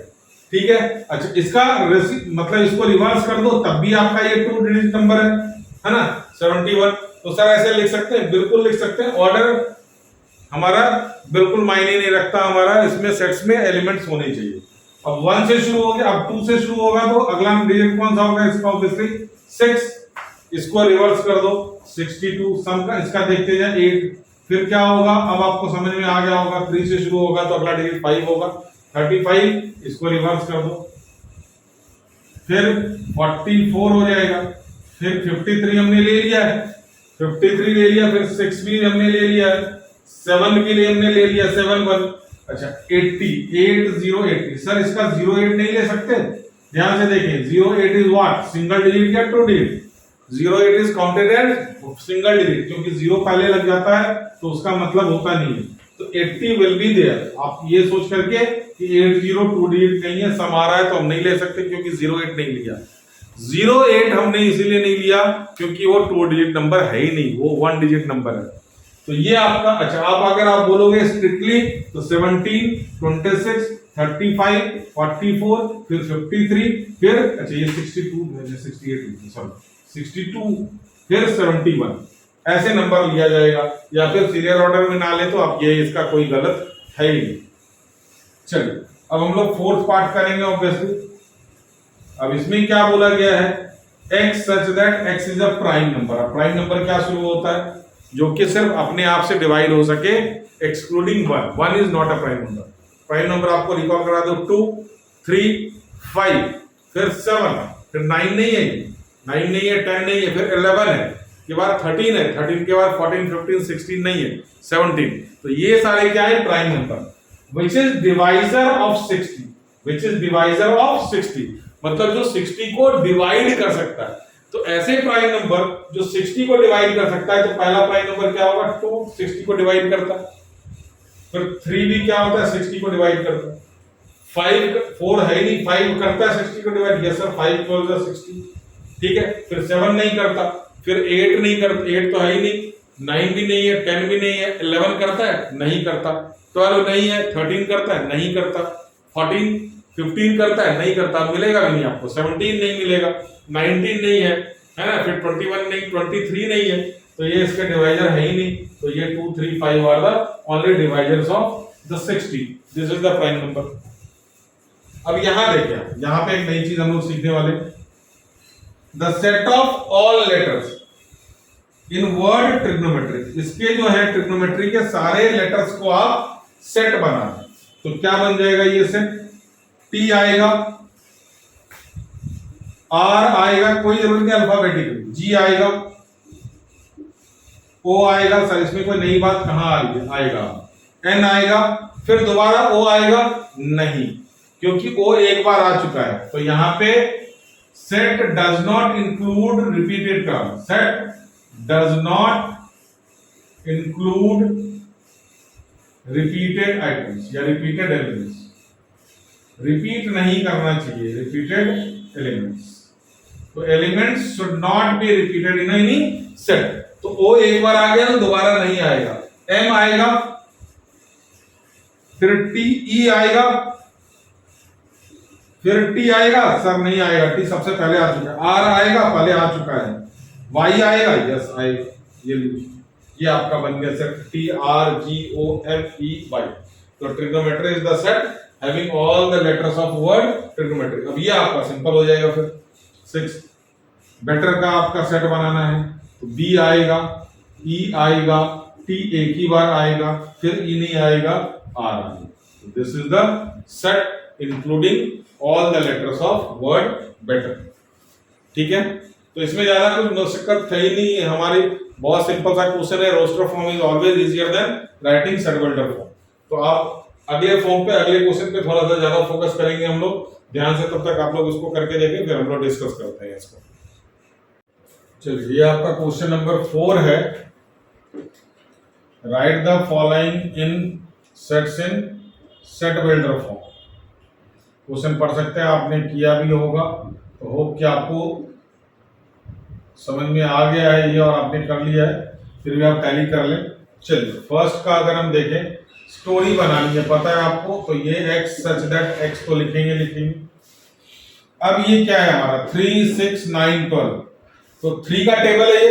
Speaker 1: ठीक है। अच्छा, इसका मतलब इसको रिवर्स कर दो तब भी आपका ये 2 डिजिट नंबर है ना, 71। तो सर ऐसे लिख सकते हैं? बिल्कुल लिख सकते हैं। ऑर्डर हमारा बिल्कुल मायने नहीं रखता, हमारा इसमें सेट्स में एलिमेंट्स होने चाहिए। अब 1 से शुरू हो गया, अब 2 से शुरू होगा, तो अगला डिजिट कौन सा होगा इसका? ऑब्वियसली 6। इसको रिवर्स कर दो, 62 सम का, इसका देखते जाए 8। फिर क्या होगा? अब आपको समझ में आ गया होगा, 3 से शुरू होगा तो अगला डिजिट 5 होगा, 35। इसको रिवर्स कर दो, फिर 44 हो जाएगा। फिर 53 हमने ले लिया है, 53 ले लिया, फिर 6 भी हमने ले लिया है, 7 भी हमने ले लिया, 7 1। अच्छा, 80 80 सर इसका 08 नहीं ले सकते? ध्यान से देखें, 08 इज व्हाट? सिंगल डिजिट या 2 digit? 08 is counted as single digit, क्योंकि 0 पहले लग जाता है तो उसका मतलब होता नहीं है। तो 80 विल बी देयर। आप ये सोच करके कि 80 2 डिजिट नहीं है, सम आ रहा है तो हम नहीं ले सकते क्योंकि 08 नहीं लिया। 08 हमने इसीलिए नहीं लिया क्योंकि वो 2 डिजिट नंबर है ही नहीं, वो 1 डिजिट नंबर है। तो ये आपका, अच्छा आप अगर आप बोलोगे स्ट्रिक्टली तो 17 26 35 44 फिर 53 फिर अच्छा ये 62 68 सॉरी 62 फिर 71 ऐसे नंबर लिया जाएगा, या फिर सीरियल ऑर्डर में ना ले तो आप ये इसका कोई गलत है ही नहीं। चलिए अब हम लोग फोर्थ पार्ट करेंगे ऑब्वियसली। अब इसमें क्या बोला गया है? x such that x is a prime number. अब प्राइम नंबर क्या शुरू होता है? जो कि सिर्फ अपने आप से डिवाइड हो सके, excluding 1। 1 is not a prime number. Prime number आपको रिकॉल करा दो, 2 3 5 फिर 7 फिर 9 नहीं है, 9 नहीं है, 10 नहीं है, फिर 11 है, के बाद 13 है, 13 के बाद 14 15 16 नहीं है, 17। तो ये सारे क्या है? Prime number which is divisor of 60, which is divisor of 60, मतलब जो 60 को डिवाइड कर सकता है। तो ऐसे प्राइम नंबर जो 60 को डिवाइड कर सकता है, तो पहला प्राइम नंबर क्या होगा? 2 60 को डिवाइड करता है। फिर 3 भी क्या होता है? 60 को डिवाइड करता है। 5 4 है नहीं, 5 करता है 60 को डिवाइड, यस सर 5 4 60, ठीक है। फिर 7 नहीं करता, फिर 8 नहीं करता, 8 तो है ही नहीं, 9 भी नहीं है, 10 भी नहीं है, 11 करता है? नहीं करता, 12 नहीं है, 13 करता है? नहीं करता, 14 15 करता है? नहीं करता, मिलेगा भी नहीं आपको। 17 नहीं मिलेगा, 19 नहीं है, है ना, फिर 21 नहीं, 23 नहीं है, तो ये इसके डिवाइजर है ही नहीं, तो ये 2 3 5 are the only divisors of the 60। This is the prime number. अब यहां देखिए, यहां पे एक नई चीज हम लोग सीखने वाले, the set of all letters in word trigonometry. इसके जो है ट्रिग्नोमेट्री के सारे लेटर्स को आप सेट बना, तो क्या बन जाएगा ये सेट? टी आएगा, आर आएगा, कोई जरूरत नहीं अल्फाबेटिकली, जी आएगा, ओ आएगा, सर इसमें कोई नई बात कहां आ रही है, आएगा, एन आएगा, फिर दोबारा ओ आएगा नहीं, क्योंकि ओ एक बार आ चुका है। तो यहां पे set does not include repeated term, set does not include repeated items या रिपीटेड एलिमेंट्स। रिपीट नहीं करना चाहिए रिपीटेड एलिमेंट्स, तो elements should not be repeated in any set. तो ओ एक बार आ गया तो दोबारा नहीं आएगा, एम आएगा, फिर टी ई आएगा, फिर टी आएगा, सर नहीं आएगा, टी सबसे पहले आ चुका है, आर आएगा, पहले आ चुका है, वाई आएगा, यस आएगा, ये आपका बन गया set T R G O M E Y. तो trigonometry is the set having all the letters of word trigonometry. अब ये आपका सिंपल हो जाएगा। फिर 6 बेटर का आपका सेट बनाना है, तो बी आएगा, ई आएगा, टी एक ही बार आएगा, फिर ई नहीं आएगा, आर आएगा। This is the set including all the letters of word better. ठीक है, तो इसमें ज्यादा कुछ मुश्किल था ही नहीं, हमारी बहुत सिंपल सा क्वेश्चन है। Roster form is always easier than writing set builder form. तो आप अगले फॉर्म पे, अगले क्वेश्चन पे थोड़ा सा ज्यादा फोकस करेंगे हम लोग, ध्यान से। तब तक आप लोग इसको करके देखें, फिर हम लोग डिस्कस करते हैं इसको। चलिए, ये आपका क्वेश्चन नंबर 4 है। Write the following in sets in set builder form. Question पढ़ सकते हैं, आपने किया भी होगा, तो होप कि आपको समझ में आ गया है ये और आपने कर लिया है, फिर भी आप टैली कर लें। चलिए, फर्स्ट का अगर हम देखें, स्टोरी बनानी है, पता है आपको, तो ये x सच दैट x को लिखेंगे। अब ये क्या है हमारा 3 6 9 12, तो 3 का टेबल है ये,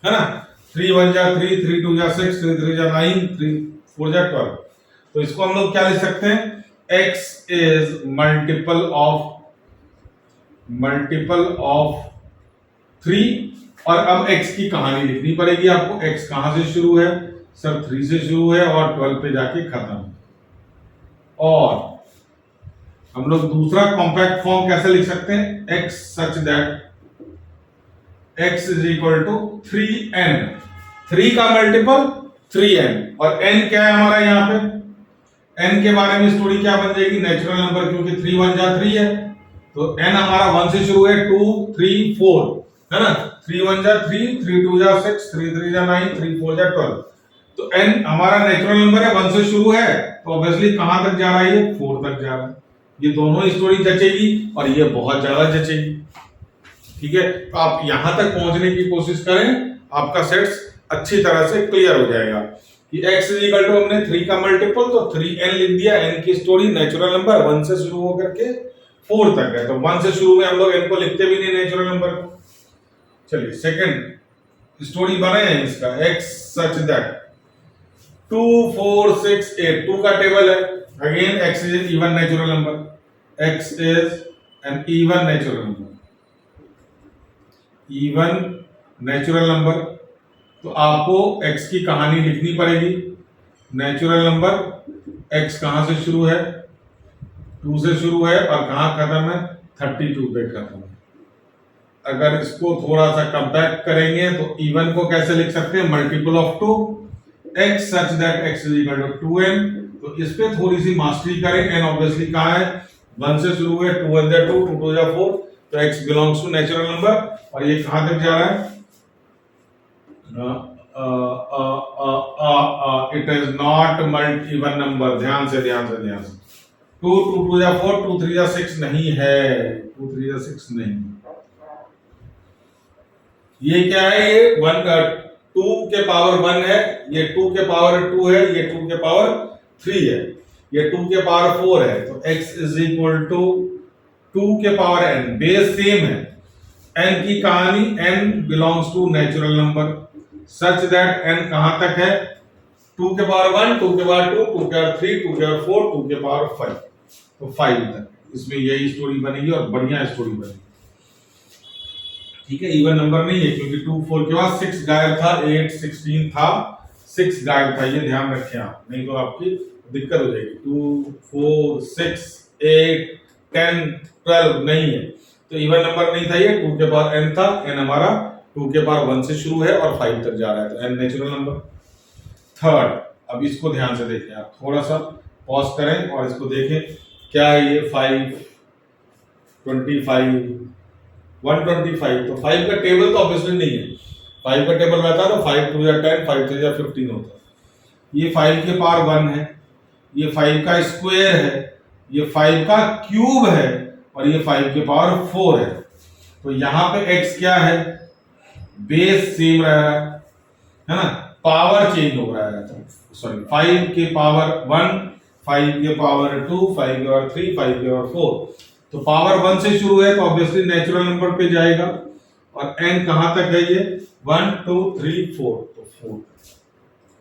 Speaker 1: है ना। 3 1 जा 3, 3 2 जा 6, 3 3 जा 9, 3 4 जा 12। तो इसको हम लोग क्या लिख सकते हैं? x is multiple of 3। और अब x की कहानी लिखनी पड़ेगी आपको। x कहां से शुरू है? सर 3 से शुरू है और 12 पे जाके खत्म। और हम लोग दूसरा कॉम्पैक्ट फॉर्म कैसे लिख सकते हैं? x such that x is equal to 3n। 3 का मल्टीपल 3n, और n क्या है हमारा यहाँ पे? n के बारे में स्टोरी क्या बन जाएगी? नेचुरल नंबर, क्योंकि 3 1 जा 3 है, तो n हमारा 1 से शुरू है, 2 3 4, है ना। 3 1 जा 3, 3 2 जा 6, 3 3 जा 9, 3 4 जा 12। तो n हमारा नेचुरल नंबर है, 1 से शुरू है, तो ऑब्वियसली कहां तक जा रहा है? ये 4 तक जा रहा है। ये दोनों स्टोरी जचेगी और ये बहुत ज्यादा जचेगी। ठीक है, तो आप यहां तक पहुंचने की कोशिश करें, आपका सेट्स अच्छी तरह से क्लियर हो जाएगा। कि x इज इक्वल टू, हमने 3 का मल्टीपल तो 3n लिख दिया। n की स्टोरी नेचुरल नंबर 1 से शुरू होकर के 4 तक है, तो 1 से शुरू में हम लोग n को लिखते भी नहीं नेचुरल नंबर को। चलिए, सेकंड स्टोरी बनाए इसका, x सच दैट 2 4 6 8, 2 का टेबल है। Again x is even natural number, x is N even natural number, even natural number. तो आपको x की कहानी लिखनी पड़ेगी। नेचुरल नंबर, x कहां से शुरू है? 2 से शुरू है, और कहां खत्म है? 32 पे खत्म है। अगर इसको थोड़ा सा कंपैक्ट करेंगे तो इवन को कैसे लिख सकते हैं? Multiple of 2, x such that x is equal to 2n। तो इस पे थोड़ी सी मास्टरी करें। n ऑब्वियसली कहां है? 1 से शुरू है, 2 1 जा 2, 2 2 जा 4, तो x belongs to natural number. और ये कहां तक जा रहा है? It is not multi even number. ध्यान से 2 2 2 जा 4, 2 3 जा 6 नहीं है, 2 3 जा 6 नहीं। ये क्या है? ये 2 के पावर 1 है, ये 2 के पावर 2 है, ये 2 के पावर 3 है, ये 2 के पावर 4 है। तो x इज इक्वल टू 2 के पावर n, बेस सेम है। n की कहानी, n belongs to natural number, such that n कहां तक है, 2 के पावर 1, 2 के पावर 2, 2 के पावर 3, 2 के पावर 4, 2 के पावर 5, तो 5 तक। इसमें यही स्टोरी बनेगी और बढ़िया स्टोरी बनेगी, ठीक है। इवन नंबर नहीं है क्योंकि 2 4 के बाद 6 गायब था, 8 16 था, 6 गायब था, ये ध्यान रखें आप, नहीं तो आपकी दिक्कत हो जाएगी। 2 4 6 8 10 12 नहीं है, तो इवन नंबर नहीं था ये, 2 के पावर n था, n हमारा 2 के पावर 1 से शुरू है और 5 तक जा रहा है, तो n नेचुरल नंबर। थर्ड, अब इसको ध्यान से देखें आप, थोड़ा सा पॉज करें और इसको देखें, क्या है ये 5 25 125, तो 5 का टेबल तो ऑब्वियसली नहीं है, 5 का टेबल रहता तो 5 2 या 10, 5 3 या 15 होता। ये 5 के पावर 1 है, ये 5 का स्क्वायर है, ये 5 का क्यूब है और ये 5 के पावर 4 है। तो यहाँ पे x क्या है, बेस सेम रह रहा है ना, पावर चेंज हो रहा है, सॉरी 5 के पावर 1, 5 के पावर 2, 5 के पावर 3, 5 के पावर 4, तो पावर 1 से शुरू है तो ऑब्वियसली नेचुरल नंबर पे जाएगा, और n कहां तक है ये 1 2 3 4, तो 4,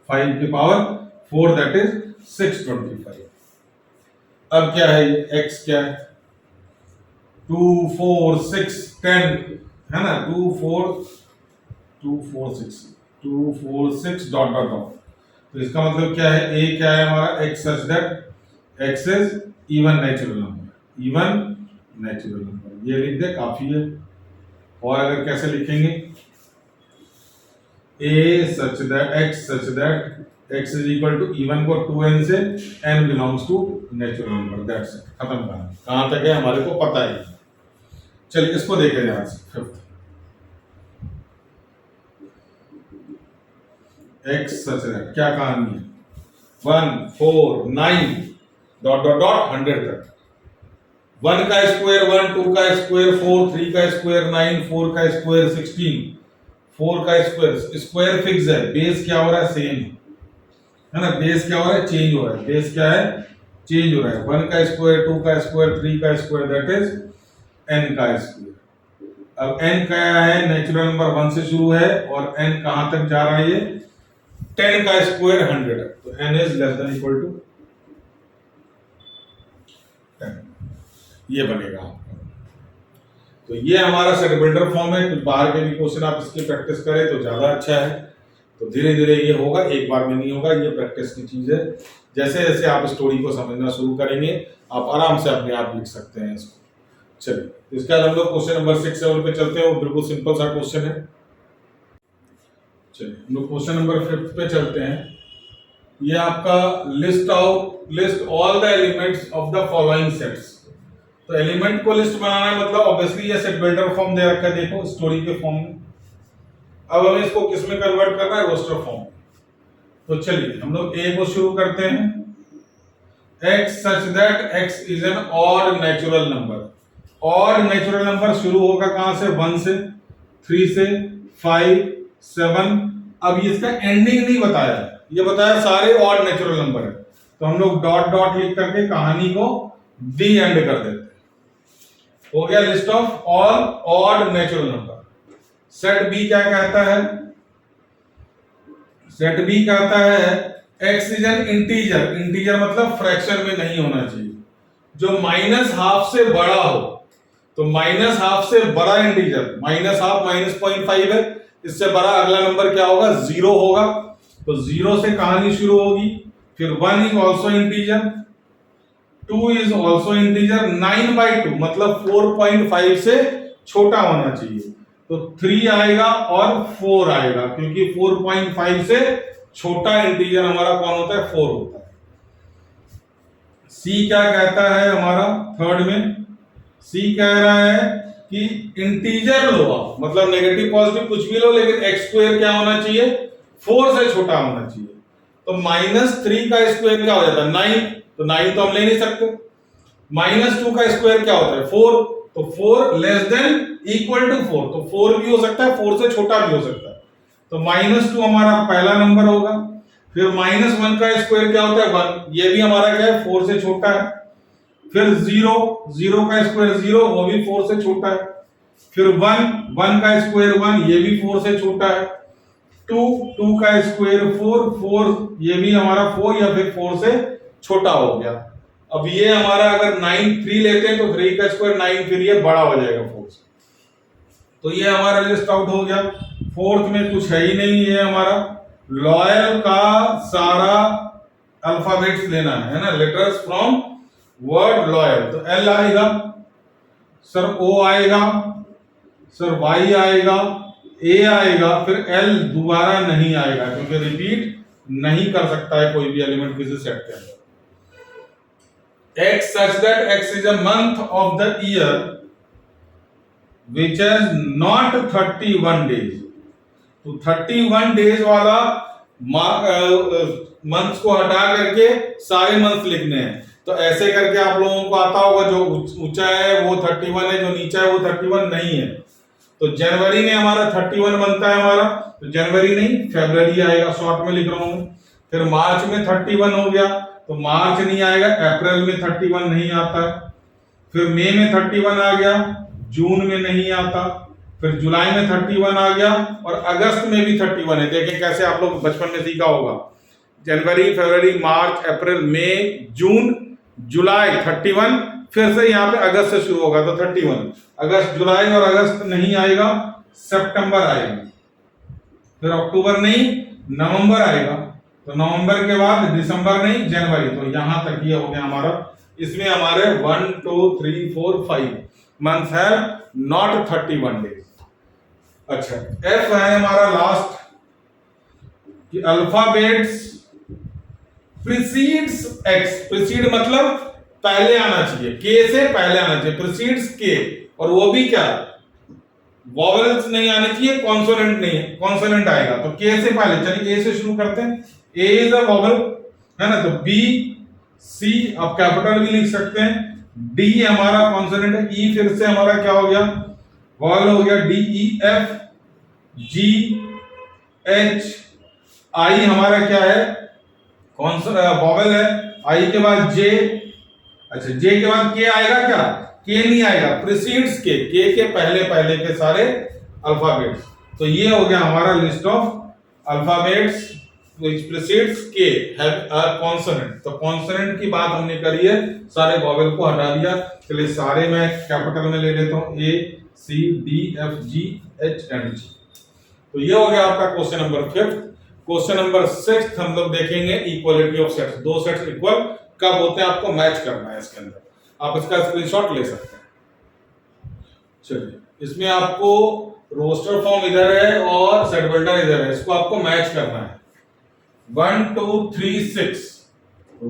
Speaker 1: 5 के पावर 4 दैट इज 625। अब क्या है ये x क्या है, 2 4 6 10 है ना, 2 4 6 डॉट डॉट डॉट, तो इसका मतलब क्या है, a क्या है हमारा, x such that x is even natural number, even natural number, ये लिख दे काफी है। और अगर कैसे लिखेंगे, a such that x such that x is equal to even को 2n से n belongs to natural number, that's it, खत्म कहानी। कहां तक है हमारे को पता है। चलिए इसको देखें ध्यान से, फिफ्थ, x सच दैट क्या कहानी है, 1 4 9 डॉट डॉट डॉट 100 तक, 1 का स्क्वायर 1, 2 का स्क्वायर 4, 3 का स्क्वायर 9, 4 का स्क्वायर 16, 4 का स्क्वायर, स्क्वायर फिक्स है, बेस क्या हो रहा है, सेम है ना, बेस क्या हो रहा है, चेंज हो रहा है, बेस क्या है, चेंज हो रहा है, 1 का स्क्वायर 2 का स्क्वायर 3 का स्क्वायर दैट इज n का स्क्वायर। अब n क्या है, नेचुरल नंबर 1 से शुरू है और n कहां तक जा रहा है, ये 10 का स्क्वायर 100 है, तो n is less than equal to 10, ये बनेगा आपका। तो ये हमारा सेट बिल्डर फॉर्म है, कुछ बाहर के भी क्वेश्चन आप इसकी प्रैक्टिस करें तो ज्यादा अच्छा है, तो धीरे धीरे ये होगा, एक बार में नहीं होगा, ये प्रैक्टिस की चीज है। जैसे जैसे आप स्टोरी को समझना शुरू करेंगे आप आराम से अपने आप लिख सकते हैं इसको। चलिए इसके बाद हम लोग क्वेश्चन नंबर 6 7 पे चलते हैं, वो बिल्कुल सिंपल सा क्वेश्चन है। चलिए हम लोग क्वेश्चन नंबर 5 पे चलते हैं। ये आपका list all the elements of the following sets, तो एलिमेंट को लिस्ट बनाना है, मतलब ऑब्वियसली ये सेट बिल्डर फॉर्म दे रखा है, देखो स्टोरी के फॉर्म में। अब हमें इसको किस में कन्वर्ट करना है, रोस्टर फॉर्म। तो चलिए हम लोग ए को शुरू करते हैं, x such that x is an odd natural number, odd natural number शुरू होगा कहां से, 1 से, 3 से, 5 7, अब इसका एंडिंग नहीं बताया, ये बताया सारे odd natural number है, तो हम लोग डॉट डॉट लिख करके कहानी को दी एंड कर देते हैं। हो गया list of all odd natural number. Set B क्या कहता है, सेट बी कहता है x is an integer, integer मतलब फ्रैक्शन में नहीं होना चाहिए, जो -½ से बड़ा हो, तो -½ से बड़ा इंटीजर, -½ -0.5 है, इससे बड़ा अगला नंबर क्या होगा, 0 होगा, तो 0 से कहानी शुरू होगी, फिर 1 is also integer, 2 is also integer, 9/2 मतलब 4.5 से छोटा होना चाहिए, तो 3 आएगा और 4 आएगा, क्योंकि 4.5 से छोटा इंटीजर हमारा कौन होता है, 4 होता है। सी क्या कहता है हमारा, थर्ड में सी कह रहा है कि इंटीजर लो आप, मतलब नेगेटिव पॉजिटिव कुछ भी लो, लेकिन x स्क्वायर क्या होना चाहिए, 4 से छोटा होना चाहिए, तो -3 का स्क्वायर क्या हो जाता है, 9, तो 9 तो हम ले नहीं सकते, -2 का स्क्वायर क्या होता है, 4, तो 4 लेस देन इक्वल टू 4, तो 4 भी हो सकता है, 4 से छोटा भी हो सकता है, तो -2 हमारा पहला नंबर होगा, फिर -1 का स्क्वायर क्या होता है, 1, ये भी हमारा क्या है, 4 से छोटा है, फिर 0 का स्क्वायर 0, वो भी 4 से छोटा है, फिर 1 का स्क्वायर 1, ये भी 4 से छोटा है, टू का स्क्वायर 4 ये भी हमारा 4 या फिर 4 से छोटा हो गया। अब ये हमारा अगर 9 3 लेते हैं तो 3 का स्क्वायर 9, फिर ये बड़ा हो जाएगा 4 से। तो ये हमारा लिस्ट आउट हो गया। फोर्थ में कुछ है ही नहीं, ये हमारा लॉयल का सारा अल्फाबेट्स लेना है ना, लेटर्स फ्रॉम वर्ड लॉयल। तो एल आएगा सर, ओ आएगा सर, वाई आएगा, ए आएगा, फिर एल दोबारा नहीं आएगा क्योंकि रिपीट नहीं कर सकता है कोई भी एलिमेंट किसी सेट के अंदर। X such that X is a month of the year which has not 31 days। तो 31 डेज वाला मंथ्स को हटा करके सारे मंथ्स लिखने हैं। तो ऐसे करके आप लोगों को आता होगा, जो ऊंचा है वो 31 है, जो नीचा है वो 31 नहीं है। तो जनवरी में हमारा 31 बनता है हमारा, तो जनवरी नहीं फरवरी आएगा, शॉर्ट में लिख रहा हूं। फिर मार्च में 31 हो गया तो मार्च नहीं आएगा, अप्रैल में 31 नहीं आता है, फिर मई में 31 आ गया, जून में नहीं आता, फिर जुलाई में 31 आ गया और अगस्त में भी 31 है। देखें कैसे आप लोग बचपन में सीखा होगा, जनवरी फरवरी मार्च अप्रैल मई जून जुलाई 31, फिर से यहाँ पे अगस्त से शुरू होगा तो 31, अगस्त जुलाई और अगस्त नहीं आएगा, सितंबर आएगा, फिर अक्टूबर नहीं नवंबर आएगा, तो नवंबर के बाद दिसंबर नहीं जनवरी। तो यहां तक ये हो गया हमारा। इसमें हमारे 1 2 3 4 5 मंथ्स है, नॉट 31 डेज। अच्छा, एफ है हमारा लास्ट कि अल्फाबेट्स प्रीसीड्स एक्स। प्रीसीड मतलब पहले आना चाहिए, के से पहले आना चाहिए, प्रीसीड्स के, और वो भी क्या वॉवेल्स नहीं आने चाहिए, कॉन्सोनेंट नहीं है, कॉन्सोनेंट आएगा तो के से पहले। चलिए ए से शुरू करते हैं। ए इज अ वॉवेल है ना, तो बी सी अब कैपिटल भी लिख सकते हैं, डी हमारा कॉन्सोनेंट है, ई फिर से हमारा क्या हो गया वॉवेल हो गया, D E F G H, I हमारा क्या है वॉवेल है, आई के बाद जे, अच्छा जे के बाद के आएगा क्या, के नहीं आएगा, प्रीसीड्स के पहले पहले के सारे अल्फाबेट्स। तो ये हो गया हमारा list of alphabets which precedes K have a consonant। तो consonant की बात हमने करी है, सारे वॉवेल को हटा दिया। चलिए सारे मैं कैपिटल में ले लेता हूं, A C D F G H and G। तो ये हो गया आपका क्वेश्चन नंबर 5। क्वेश्चन नंबर 6 हम लोग देखेंगे इक्वलिटी ऑफ सेट्स। दो सेट्स इक्वल कब होते हैं आपको मैच करना है इसके अंदर, आप इसका स्क्रीनशॉट ले सकते हैं। चलिए इसमें आपको रोस्टर फॉर्म इधर है और सेट बिल्डर इधर है, इसको आपको मैच करना है। 1 2 3 6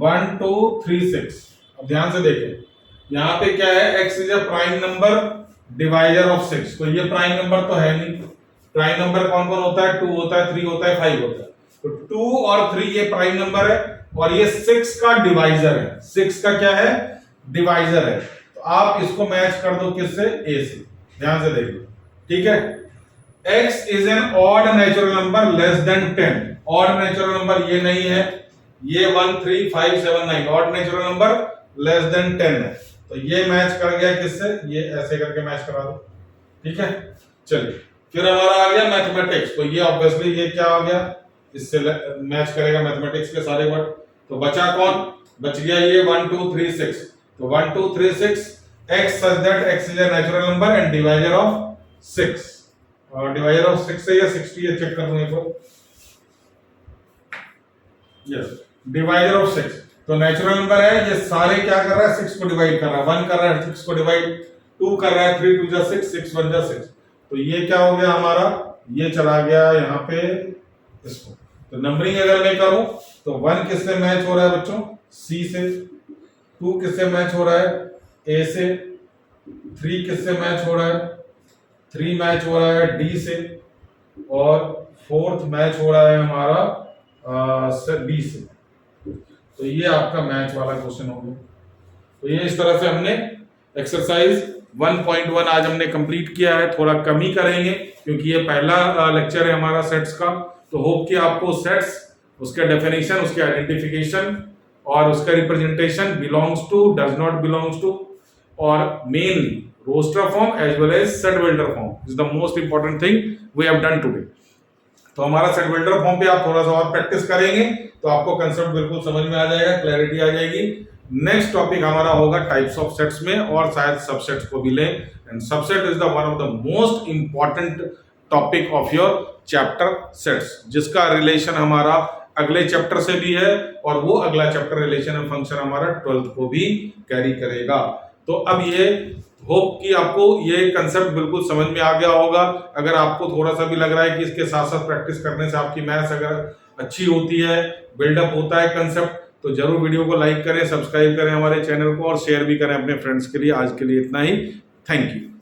Speaker 1: 1 2 3 6। अब ध्यान से देखें, यहां पे क्या है, x is a prime number divisor of 6। तो ये प्राइम नंबर तो है नहीं। प्राइम नंबर कौन कौन होता है, 2 होता है, 3 होता है, 5 होता है। तो 2 और 3 ये प्राइम नंबर है और ये 6 का डिवाइजर है। 6 का क्या है, डिवाइजर है। तो आप इसको मैच कर दो किससे, a से। ध्यान से देखिए, ठीक है। x is N odd natural number less than 10। Odd natural number ये नहीं है, ये 1 3 5 7 9 odd natural number less than 10 है। तो ये मैच कर गया किससे, ये ऐसे करके मैच करा दो, ठीक है। चलिए फिर हमारा आ गया मैथमेटिक्स। तो ये ऑब्वियसली ये क्या आ गया, इससे मैच करेगा मैथमेटिक्स के सारे वर्ड। तो बचा कौन, बच गया ये 1 2 3 6। तो 1 2 3 6 x such that x is a natural number and divisor of 6। और डिवाइजर ऑफ 6 से या 60 है, चेक कर दूं एक बार। Yes, divisor of 6। तो नेचुरल नंबर है, ये सारे क्या कर रहा है, 6 को डिवाइड कर रहा है। 1 कर रहा है 6 को डिवाइड, 2 कर रहा है 3 2 जा 6 6 1 जा 6। तो ये क्या हो गया हमारा, ये चला गया यहाँ पे इसको। तो नंबरिंग अगर मैं करूं तो 1 किससे मैच हो रहा है बच्चों, C से। 2 किससे मैच हो रहा है, A से। 3 किससे मैच हो रहा है, 3 मैच हो रहा है D से। और 4th मैच हो रहा है हमारा B से। तो ये आपका मैच वाला क्वेश्चन हो गया। तो ये इस तरह से हमने एक्सरसाइज 1.1 आज हमने कंप्लीट किया है। थोड़ा कम ही करेंगे क्योंकि ये पहला लेक्चर है हमारा सेट्स का। तो होप कि आपको सेट्स, उसके डेफिनेशन, उसके आइडेंटिफिकेशन और उसका representation, belongs to, does not belongs to, और mainly roster form as well as set builder form is the most important thing we have done today. तो हमारा सेट बिल्डर फॉर्म पे आप थोड़ा सा और प्रैक्टिस करेंगे तो आपको कंसेप्ट बिल्कुल समझ में आ जाएगा, क्लैरिटी आ जाएगी। नेक्स्ट टॉपिक हमारा होगा टाइप्स ऑफ सेट्स में, और शायद सबसेट्स को भी लें। And subset is the one of the most important topic of your chapter sets, जिसका रिलेशन हमारा अगले चैप्टर से भी है, और वो अगला चैप्टर रिलेशन एंड फंक्शन हमारा 12th को भी कैरी करेगा। तो अब ये होप कि आपको ये कंसेप्ट बिल्कुल समझ में आ गया होगा। अगर आपको थोड़ा सा भी लग रहा है कि इसके साथ साथ प्रैक्टिस करने से आपकी मैथ्स अगर अच्छी होती है, बिल्डअप होता है कंसेप्ट, तो जरूर वीडियो को लाइक करें, सब्सक्राइब करें हमारे चैनल को, और शेयर भी करें अपने फ्रेंड्स के लिए। आज के लिए इतना ही, थैंक यू।